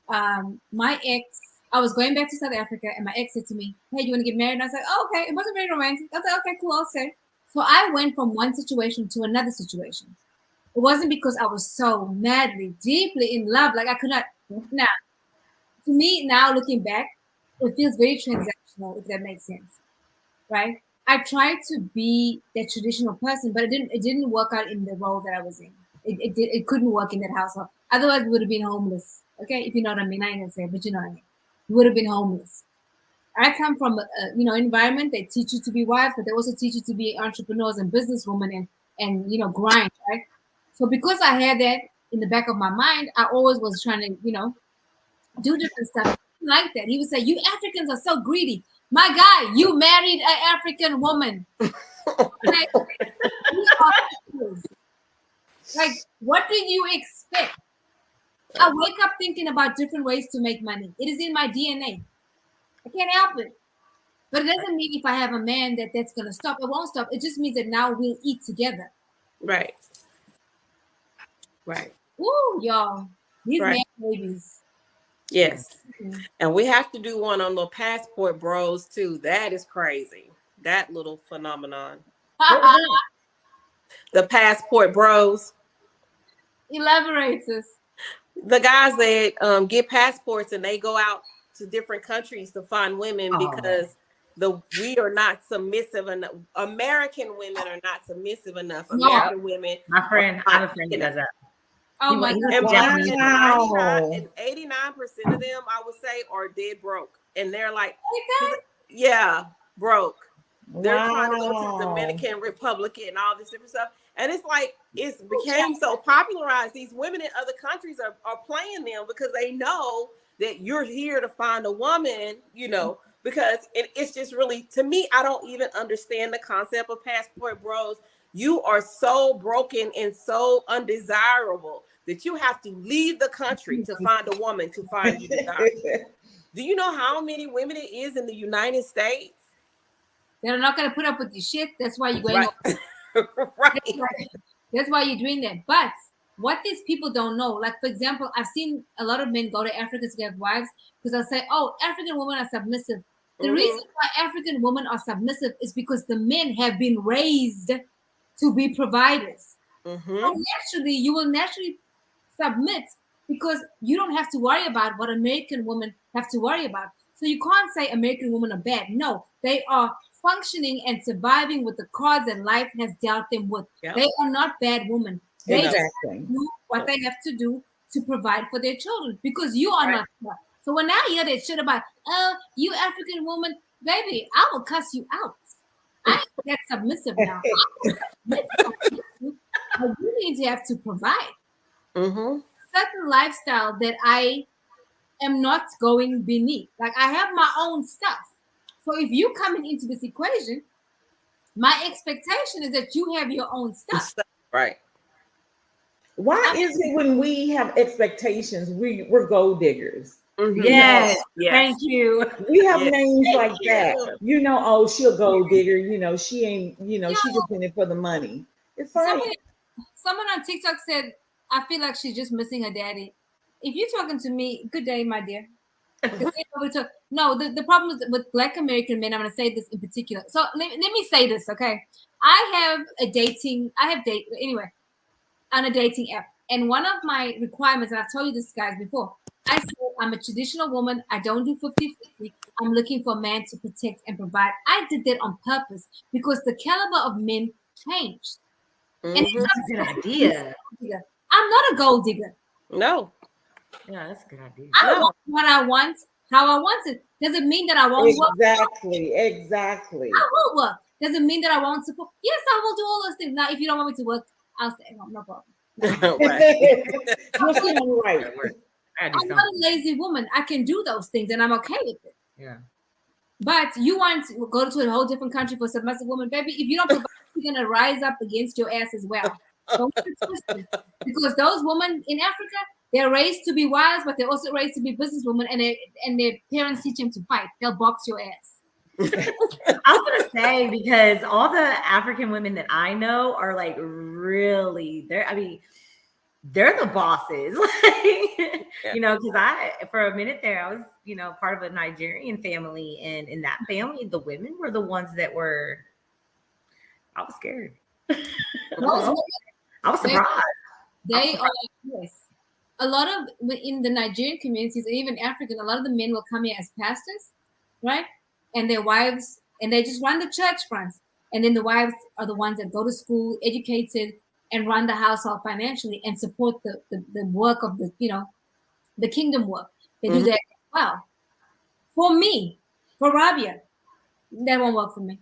my ex, I was going back to South Africa, and my ex said to me, "Hey, you want to get married?" And I was like, "Oh, okay." It wasn't very romantic. I was like, "Okay, cool, I'll stay." So I went from one situation to another situation. It wasn't because I was so madly, deeply in love, like I could not. Now, to me, now looking back, it feels very transactional, if that makes sense, right? I tried to be that traditional person, but it didn't work out in the role that I was in. It couldn't work in that household. Otherwise, we would have been homeless. Okay, if you know what I mean. I ain't gonna say it, but you know what I mean. We would have been homeless. I come from a environment that teach you to be wives, but they also teach you to be entrepreneurs and businesswomen and grind, right? So because I had that in the back of my mind, I always was trying to do different stuff. Like that, he would say, "You Africans are so greedy." My guy, you married an African woman. Like, what do you expect? I wake up thinking about different ways to make money. It is in my DNA. I can't help it. But it doesn't mean if I have a man that's gonna stop. It won't stop. It just means that now we'll eat together. Right. Right. Woo, y'all. These Right. man babies. Yes. Mhm. And we have to do one on the passport bros too. That is crazy. That little phenomenon. What was that? The passport bros. Elaborate us. The guys that get passports and they go out to different countries to find women Oh, because we are not submissive enough. American women are not submissive enough. No. American women My friend, I are have a friend that does that. Oh He my was God. and Japanese. Wow. 89% of them, I would say, are dead broke. And they're like, Okay. yeah, broke. They're trying to go to the Wow. Dominican Republic and all this different stuff. And it's like, it's became so popularized. These women in other countries are playing them because they know that you're here to find a woman, because it's just really, to me, I don't even understand the concept of passport bros. You are so broken and so undesirable that you have to leave the country to find a woman to find you desirable. Do you know how many women it is in the United States? They're not gonna put up with your shit. That's why you're going Right. Right. That's why you're doing that. But what these people don't know, like for example, I've seen a lot of men go to Africa to get wives because they'll say, "Oh, African women are submissive." The reason why African women are submissive is because the men have been raised to be providers. So naturally, you will naturally submit because you don't have to worry about what American women have to worry about. So you can't say American women are bad. No, they are functioning and surviving with the cards that life has dealt them with. Yep. They are not bad women. They just Exactly. do what they have to do to provide for their children because you are not. So when I hear that shit about, you African woman, baby, I will cuss you out. I ain't that submissive now. But you need to have to provide certain lifestyle that I am not going beneath. Like I have my own stuff. So if you coming into this equation, my expectation is that you have your own stuff. Right. Why is it when we have expectations, we're gold diggers? Yes. Yes. Thank you. We have Yes. names like you. that. Oh, she'll gold digger. She ain't, she just in it for the money. It's like, Someone on TikTok said, I feel like she's just missing her daddy. If you're talking to me, good day, my dear. No, the problem is with Black American men. I'm going to say this in particular. So let me say this, okay? I have anyway, on a dating app. And one of my requirements, and I've told you this, guys, before, I said I'm a traditional woman. I don't do 50-50. I'm looking for a man to protect and provide. I did that on purpose because the caliber of men changed. And That's a good idea. I'm not a gold digger. No. Yeah, that's a good idea. I want what I want, how I want it. Does it mean that I won't work? Exactly. I will work. Does it mean that I won't support? Yes, I will do all those things. Now, if you don't want me to work, I'll say no problem. You're still right. I'm not a lazy woman. I can do those things, and I'm okay with it. Yeah. But you want to go to a whole different country for a submissive woman, baby. If you don't provide, you're gonna rise up against your ass as well. Because those women in Africa, they're raised to be wives, but they're also raised to be businesswomen, and their parents teach them to fight. They'll box your ass. I was gonna say, because all the African women that I know are like really, they're the bosses. Because for a minute there, I was, part of a Nigerian family, and in that family, the women were the ones that were. I was scared. I was surprised. They are, yes. A lot of in the Nigerian communities and even African, a lot of the men will come here as pastors, right? And their wives, and they just run the church fronts. And then the wives are the ones that go to school, educated, and run the household financially and support the work of the kingdom work. They do that as well. For me, for Rabia, that won't work for me.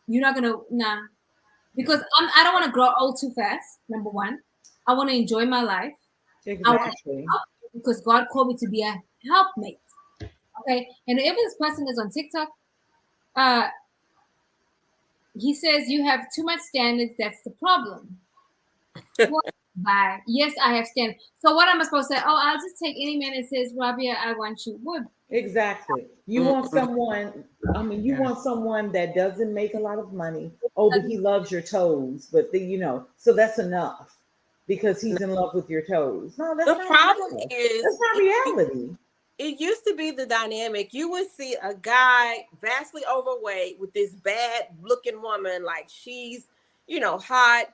You're not gonna because I don't want to grow old too fast. Number one, I want to enjoy my life. Exactly. Because God called me to be a helpmate. Okay, and if this person is on TikTok, he says you have too much standards. That's the problem. Bye. Yes, I have standards. So what am I supposed to say? Oh, I'll just take any man that says, Rabia, I want you. Well, Exactly. You want someone, I mean, you want someone that doesn't make a lot of money. Oh, but he loves your toes. But then, so that's enough because he's in love with your toes. No, that's The not problem enough. is, That's not reality. it used to be the dynamic. You would see a guy vastly overweight with this bad looking woman, like she's, hot,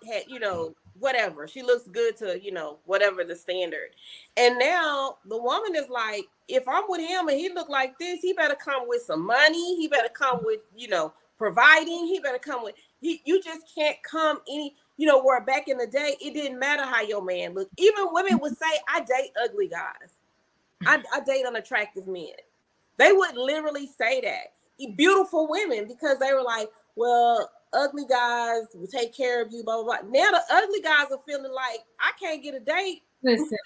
whatever. She looks good to, whatever the standard. And now the woman is like, if I'm with him and he look like this, he better come with some money. He better come with, providing. He better come with, you just can't come where back in the day, it didn't matter how your man looked. Even women would say, I date ugly guys. I date unattractive men. They would literally say that. Beautiful women, because they were like, well, ugly guys will take care of you, blah, blah, blah. Now the ugly guys are feeling like, I can't get a date. Listen.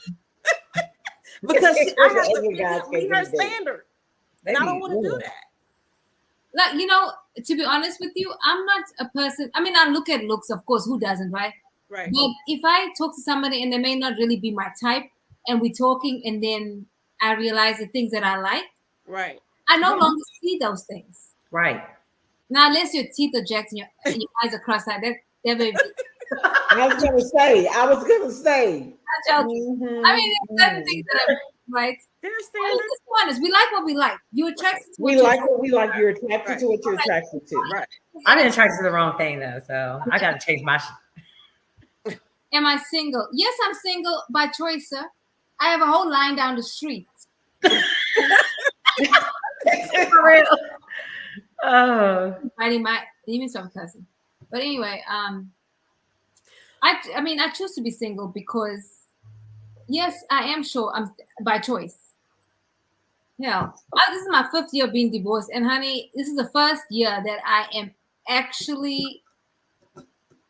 Because I have Ugly guys to meet can't her get a date. standard. And I don't want to do that. Like, to be honest with you, I'm not a person. I mean, I look at looks, of course, who doesn't, right? Right. But if I talk to somebody and they may not really be my type, and we're talking, and then I realize the things that I like, right, I no longer see those things. Right. Now, unless your teeth are jacked and your eyes are cross-eyed, that may be. I was gonna say. Not joking. I mean, there's certain things that are right. There's Let's standards. be honest. We like what we like. You're attracted to what We you like what we like. You're attracted Right. to what you're attracted to. Right. I've been attracted to the wrong thing though, so I got to change my. Am I single? Yes, I'm single by choice, sir. I have a whole line down the street. For real. Oh. Fighting my demons of cousin. But anyway, I mean, I choose to be single because, yes, I am sure I'm by choice. Hell, this is my 5th year of being divorced, and honey, this is the first year that I am actually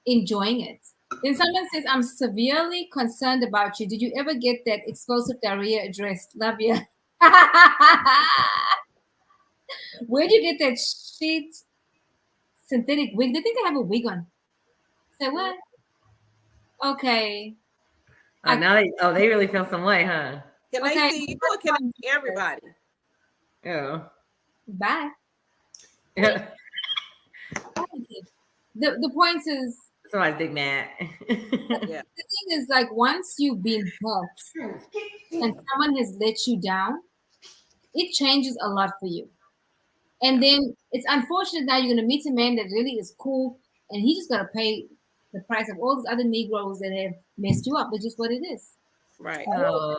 enjoying it. Then someone says, I'm severely concerned about you. Did you ever get that explosive diarrhea addressed? Love you. Where'd you get that shit synthetic wig? They think I have a wig on. Say what? Okay. Now they really feel some way, huh? Can Okay. I see you or can I see everybody? Yeah. Bye. Yeah. The point is, Somebody's big mad. Yeah. the thing is, like, once you've been hurt and someone has let you down, it changes a lot for you. And then it's unfortunate that you're going to meet a man that really is cool and he just got to pay the price of all these other Negroes that have messed you up. It's just what it is. Right. Oh,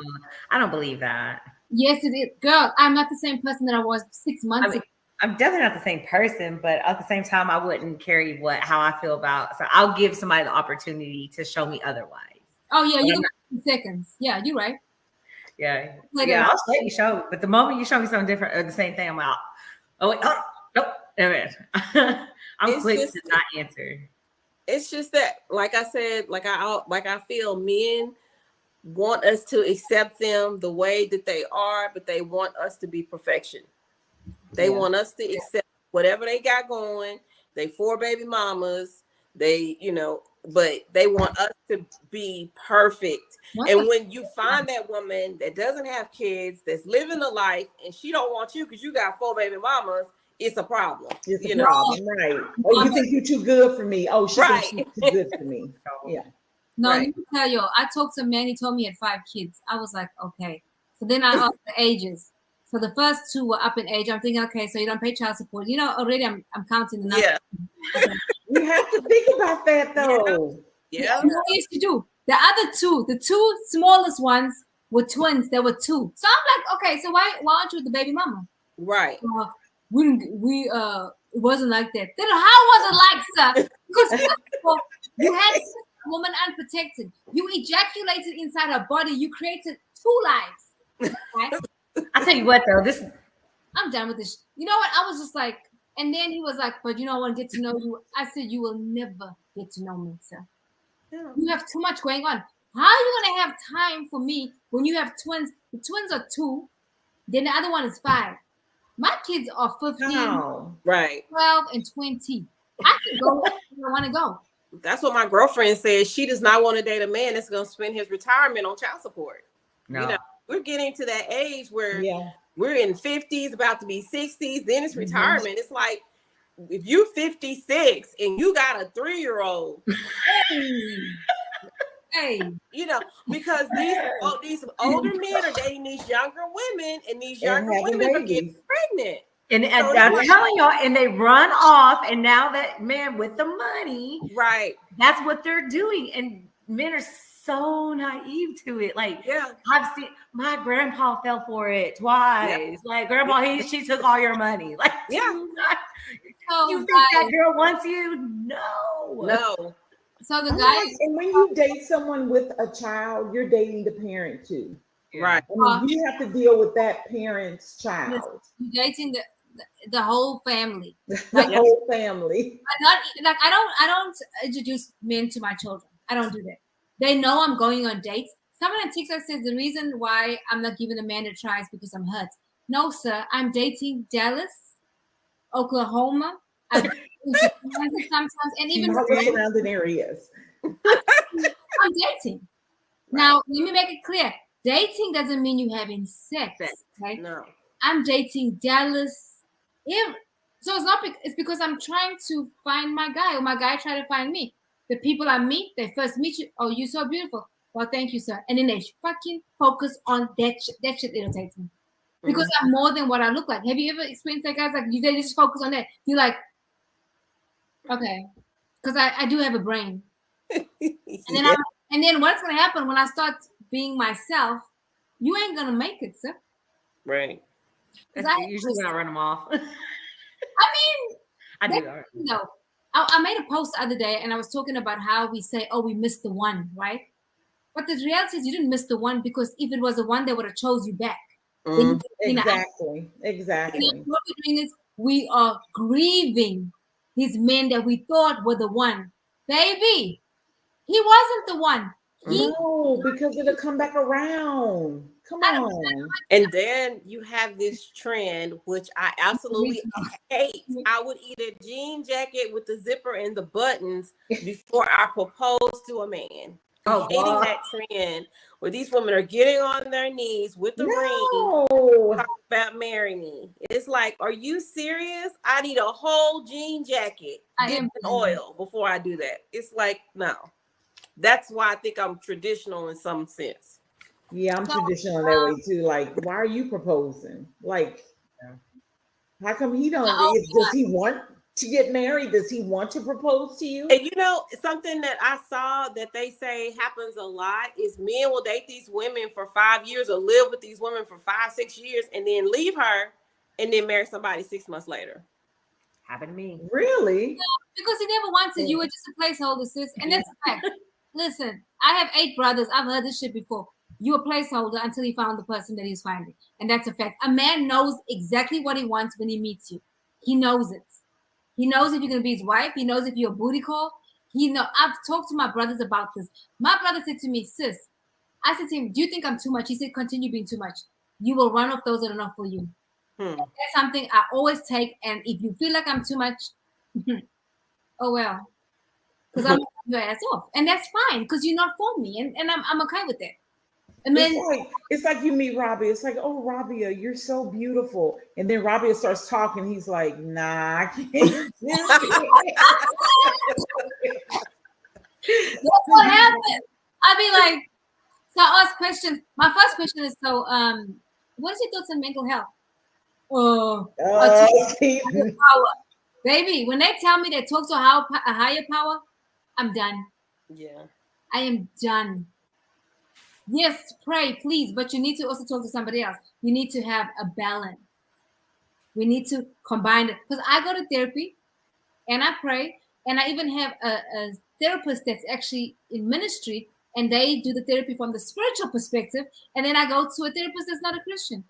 I don't believe that. Yes, it is. Girl, I'm not the same person that I was 6 months ago. I'm definitely not the same person, but at the same time, I wouldn't carry how I feel about. So I'll give somebody the opportunity to show me otherwise. Oh, yeah, you got 2 seconds. Yeah, you're right. Yeah. Later. Yeah, I'll let you show. But the moment you show me something different or the same thing, I'm out. Oh, wait. Oh, nope. I'm It's quick just- to not answer. It's just that, like I said, like I feel men want us to accept them the way that they are, but they want us to be perfection. They want us to accept whatever they got going. They 4 baby mamas. They, but they want us to be perfect. And when you find that woman that doesn't have kids, that's living a life, and she don't want you because you got 4 baby mamas, it's a problem. It's a problem, right? Oh, you think you're too good for me? Oh, she thinks she's too good for me. Yeah. No, Right. let me tell you, I talked to a man, he told me he had 5 kids. I was like, okay. So then I asked the ages. So the first 2 were up in age. I'm thinking, okay, so you don't pay child support. Already I'm counting the numbers. Yeah. You have to think about that though. Yeah. Yes, you do. The other 2, the 2 smallest ones were twins. There were 2. So I'm like, okay, so why aren't you with the baby mama? Right. It wasn't like that. Then how was it like, sir? Because first of all, you had a woman unprotected. You ejaculated inside her body. You created 2 lives. Right? I tell you what, though, I'm done with this. You know what? I was just like, and then he was like, but I want to get to know you. I said, you will never get to know me, sir. Yeah. You have too much going on. How are you going to have time for me when you have twins? The twins are 2, then the other one is 5. My kids are 15, Right. 12, and 20. I can go where I want to go. That's what my girlfriend says. She does not want to date a man that's going to spend his retirement on child support. no. We're getting to that age where we're in 50s, about to be 60s, then it's Mhm. retirement. It's like, if you 56 and you got a 3-year-old, Hey, you know, because these older men are dating these younger women, and these younger having women are getting babies. pregnant. And So I'm it's telling y'all, and they run off, and now that man with the money, right. that's what they're doing. And men are so naive to it. Like, Yeah. I've seen my grandpa fell for it twice. Like, grandpa, she took all your money. Like, Yeah. so you think guys, that girl wants you? No. No. so the I'm guy like, and when you date someone with a child, you're dating the parent too. Right. I mean, you have to deal with that parent's child, you're dating the whole family. the Like, whole family. not like I don't introduce men to my children. I don't do that. They know I'm going on dates. Someone on TikTok says the reason why I'm not giving a man a try is because I'm hurt. No, sir. I'm dating Dallas, Oklahoma. I've been to Kansas sometimes, and even Not the surrounding areas. I'm dating. Now, let me make it clear. Dating doesn't mean you having sex, right? No. I'm dating Dallas. So it's not. It's because I'm trying to find my guy, or my guy try to find me. The people I meet, they first meet you. Oh, you're so beautiful. Well, thank you, sir. And then they fucking focus on that shit. That shit irritates me because I'm more than what I look like. Have you ever experienced that, guys? Like they just focus on that. You're like, okay, because I do have a brain. And then what's gonna happen when I start being myself? You ain't gonna make it, sir. Right. Usually when I run them off. I mean, I do. you know, I made a post the other day, and I was talking about how we say, "Oh, we missed the one," right? But the reality is, you didn't miss the one, because if it was the one, they would have chose you back. Then Exactly. And what we're doing is we are grieving these men that we thought were the one. Baby, he wasn't the one. No, because it'll come back around. Come on. And then you have this trend, which I absolutely hate. I would eat a jean jacket with the zipper and the buttons before I propose to a man. Oh, Hating that trend where these women are getting on their knees with the ring, talking about marry me. It's like, are you serious? I need a whole jean jacket dipped in oil before I do that. It's like, no. That's why I think I'm traditional in some sense. Yeah, I'm traditional that way too. Like, why are you proposing? Like, how come he don't? Does he want to get married? Does he want to propose to you? And you know, something that I saw that they say happens a lot is men will date these women for 5 years or live with these women for 5-6 years and then leave her and then marry somebody 6 months later. Happened to me. Really? No, because he never wanted you. Were just a placeholder, sis. And that's a fact. Listen, I have 8 brothers. I've heard this shit before. You a placeholder until he found the person that he's finding. And that's a fact. A man knows exactly what he wants when he meets you. He knows it. He knows if you're going to be his wife. He knows if you're a booty call. I've talked to my brothers about this. My brother said to me, sis, I said to him, do you think I'm too much? He said, continue being too much. You will run off those that are not for you. That's something I always take. And if you feel like I'm too much, oh well. Because I'm your ass off. And that's fine, because you're not for me. And I'm okay with that. And then it's like you meet Robbie. It's like, oh, Rabia, you're so beautiful. And then Rabia starts talking. He's like, nah, I can't. That's what happened. I'd be like, so I ask questions. My first question is, so what is your thoughts on mental health? Power. Baby, when they tell me they talk to a higher power, I'm done. Yeah. I am done. Yes, pray, please, but you need to also talk to somebody else. You need to have a balance. We need to combine it. Because I go to therapy and I pray, and I even have a therapist that's actually in ministry, and they do the therapy from the spiritual perspective, and then I go to a therapist that's not a Christian.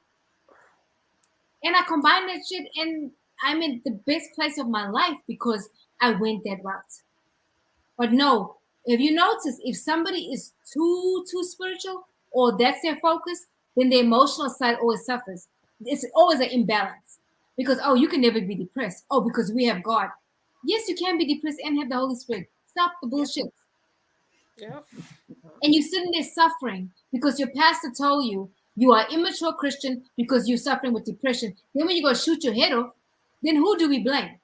And I combine that shit, and I'm in the best place of my life because I went that route. But no, if you notice, if somebody is too spiritual, or that's their focus, then the emotional side always suffers. It's always an imbalance. Because, oh, you can never be depressed. Oh, because we have God. Yes, you can be depressed and have the Holy Spirit. Stop the bullshit. Yeah. And you're sitting there suffering because your pastor told you You are immature Christian because you're suffering with depression. Then when you go shoot your head off, then who do we blame?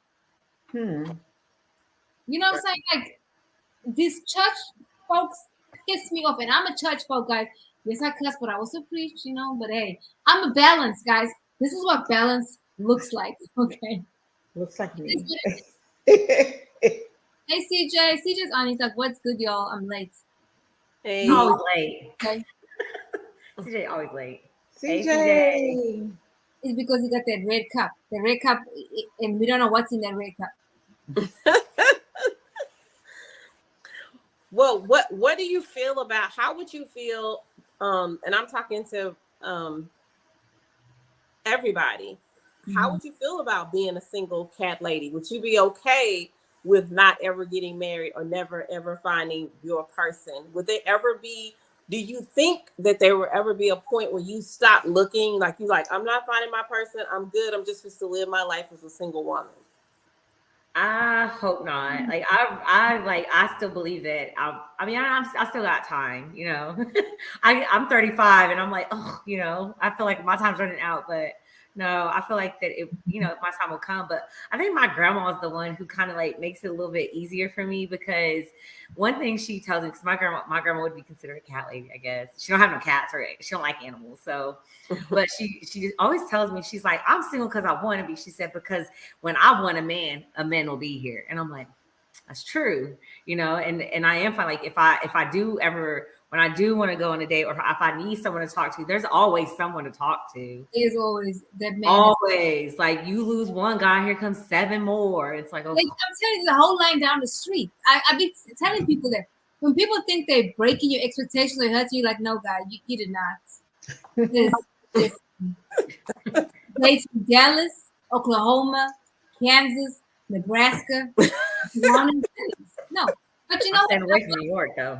You know what I'm saying? Like these church folks piss me off, and I'm a church folk, guys. Yes, I cuss, but I also preach, you know. But hey, I'm a balance, guys. This is what balance looks like. Okay. Looks like me. Hey CJ, CJ's on. He's like, "What's good, y'all? I'm late." Hey. Always late. Okay, CJ always late. CJ. Hey, it's because he got that red cup. The red cup, and we don't know what's in that red cup. Well, what do you feel about, how would you feel, and I'm talking to everybody, how would you feel about being a single cat lady? Would you be okay with not ever getting married or never ever finding your person? Would there ever be, do you think that there will ever be a point where you stop looking, like you like, I'm not finding my person, I'm good, I'm just supposed to live my life as a single woman? I hope not. Like I still believe that. I still got time. You know, I'm 35 and I'm like, oh, you know, I feel like my time's running out. But no, I feel like that it, you know, my time will come. But I think my grandma is the one who kind of like makes it a little bit easier for me, because one thing she tells me, because my grandma would be considered a cat lady, I guess. She don't have no cats, or she don't like animals. So, but she always tells me, she's like, I'm single because I want to be. She said, because when I want a man will be here. And I'm like, that's true, you know, and I am fine. Like if I do ever, when I do want to go on a date, or if I need someone to talk to, there's always someone to talk to. There's always that man. Always. Like you lose one guy, here comes 7 more. It's like, oh. Like I'm telling you, the whole line down the street. I've been telling people that when people think they're breaking your expectations or hurting you, like, no, guy, you did not. This dates in Dallas, Oklahoma, Kansas, Nebraska. No, but you know, I'm staying away from New York though.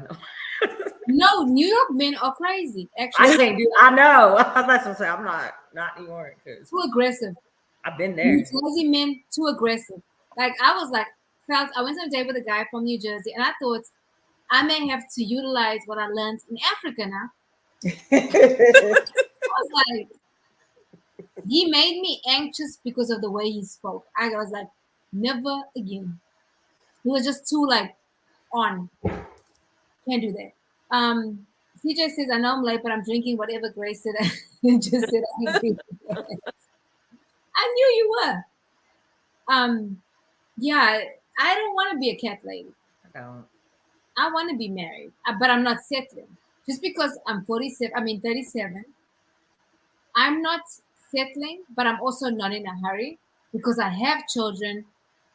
No, New York men are crazy. Actually, I can't do. I know. That's what I'm saying. I'm not New York. Too aggressive. I've been there. New Jersey men too aggressive. Like I was like, I went on a date with a guy from New Jersey, and I thought I may have to utilize what I learned in Africa now. I was like, he made me anxious because of the way he spoke. I was like, never again. He was just too like on. Can't do that. CJ says, I know I'm late, but I'm drinking whatever Grace said. Just said I agree with that. I knew you were. Yeah, I don't want to be a cat lady. I don't. I want to be married, but I'm not settling. Just because I'm 47, I mean 37, I'm not settling, but I'm also not in a hurry because I have children.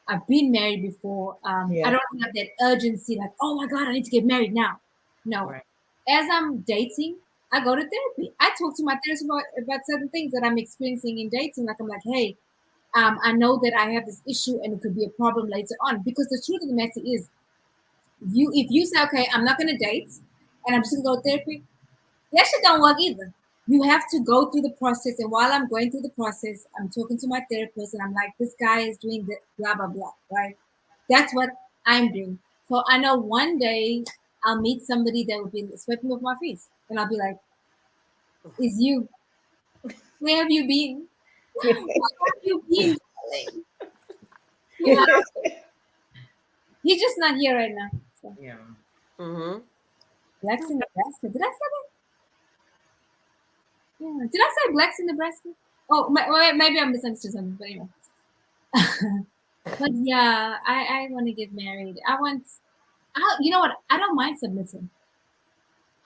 I've been married before. I don't have that urgency, like, oh my God, I need to get married now. No. Right. As I'm dating, I go to therapy. I talk to my therapist about certain things that I'm experiencing in dating. Like I'm like, hey, I know that I have this issue and it could be a problem later on. Because the truth of the matter is, if you say, okay, I'm not gonna date and I'm just gonna go to therapy, that shit don't work either. You have to go through the process, and while I'm going through the process, I'm talking to my therapist and I'm like, this guy is doing the blah blah blah, right? That's what I'm doing. So I know one day I'll meet somebody that will be sweeping off my face, and I'll be like, "Is you? Where have you been? Where have you been, darling?" You know, he's just not here right now. So. Yeah. Mm-hmm. Blacks in Nebraska. Did I say that? Yeah. Did I say blacks in Nebraska? Oh, maybe I misunderstood something. But anyway. But yeah, I want to get married. You know what? I don't mind submitting.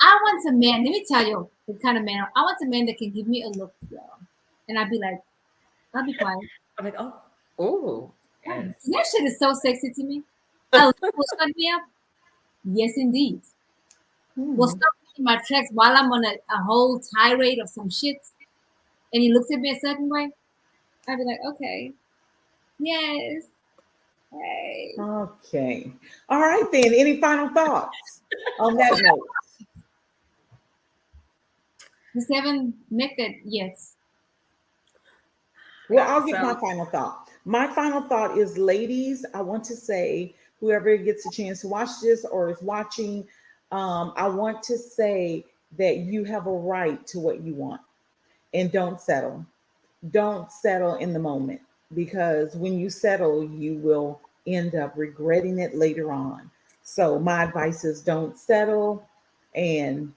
I want a man. Let me tell you the kind of man. I want a man that can give me a look, y'all. And I'd be like, I'll be quiet. I'm like, oh. Ooh. Yes. That shit is so sexy to me. A look will shut me up. Yes, indeed. Will stop me in my tracks while I'm on a whole tirade of some shit. And he looks at me a certain way. I'd be like, okay. Yes. Hey. Okay. All right then. Any final thoughts on that note? Just haven't met that yet. Well, I'll get my final thought. My final thought is, ladies, I want to say, whoever gets a chance to watch this or is watching, I want to say that you have a right to what you want, and don't settle. Don't settle in the moment, because when you settle, you will end up regretting it later on. So my advice is don't settle, and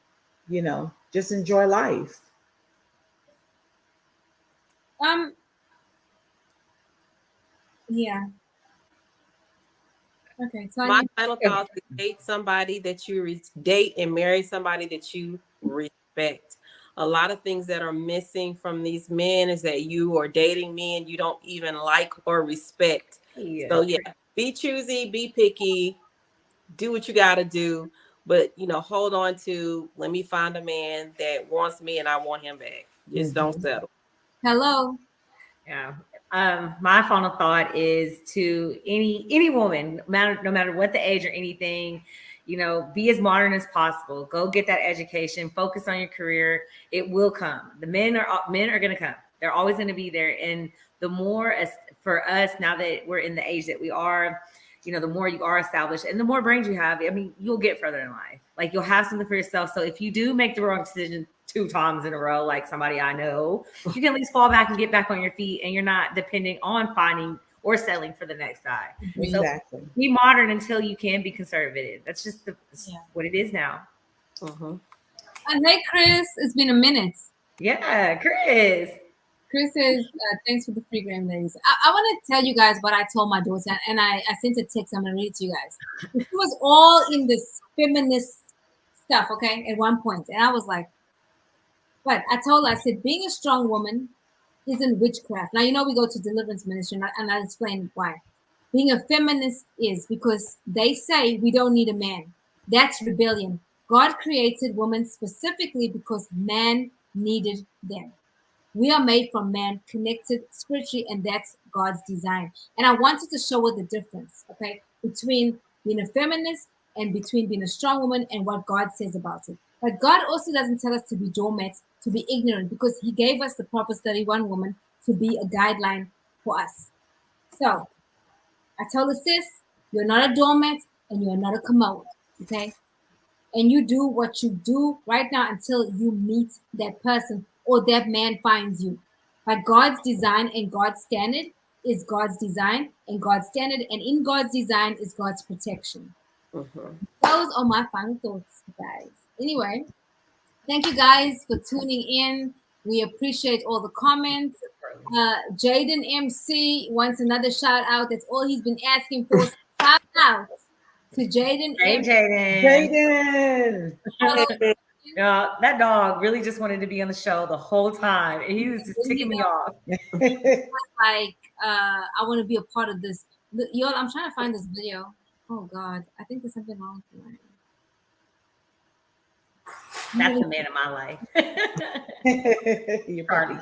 just enjoy life. Um, yeah. Okay, My Tanya. final thoughts is date somebody that you date and marry somebody that you respect. A lot of things that are missing from these men is that you are dating men you don't even like or respect. Yeah. So yeah, be choosy, be picky, do what you got to do, but hold on to, let me find a man that wants me and I want him back. Just don't Mhm. settle. Hello. Yeah. My final thought is to any woman, no matter what the age or anything, be as modern as possible. Go get that education. Focus on your career. It will come. The men are going to come. They're always going to be there. And the more, as for us, now that we're in the age that we are, the more you are established and the more brains you have, I mean, you'll get further in life. Like, you'll have something for yourself. So if you do make the wrong decision 2 times in a row, like somebody I know, you can at least fall back and get back on your feet, and you're not depending on finding or settling for the next guy. So Exactly. be modern until you can be conservative. That's just what it is now. Mm-hmm. And hey, Chris, it's been a minute. Yeah, Chris. Chris says, thanks for the free gram, ladies. I want to tell you guys what I told my daughter, and I sent a text. I'm going to read it to you guys. It was all in this feminist stuff, okay, at one point. And I was like, but I told her, I said, being a strong woman isn't witchcraft. Now, we go to deliverance ministry, and I'll explain why. Being a feminist is because they say we don't need a man. That's rebellion. God created women specifically because man needed them. We are made from man, connected spiritually, and that's God's design. And I wanted to show her the difference, okay, between being a feminist and between being a strong woman and what God says about it. But God also doesn't tell us to be doormats, to be ignorant, because He gave us the Proverbs 31 woman to be a guideline for us. So I told her, sis, you're not a doormat and you're not a commode, okay? And you do what you do right now until you meet that person or that man finds you. But God's design and God's standard is God's design and God's standard, and in God's design is God's protection. Mm-hmm. Those are my final thoughts, guys. Anyway, thank you guys for tuning in. We appreciate all the comments. Jaden MC wants another shout out. That's all he's been asking for. Shout out to Jaden Hey, MC. Jaden. Jaden. Yeah, that dog really just wanted to be on the show the whole time, and he was just ticking me off. Like, I want to be a part of this. Yo, I'm trying to find this video. Oh God, I think there's something wrong with mine. That's the man of my life. You're probably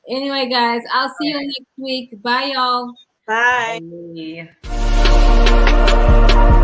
Anyway, guys, I'll see you next week. Bye, y'all. Bye. Bye.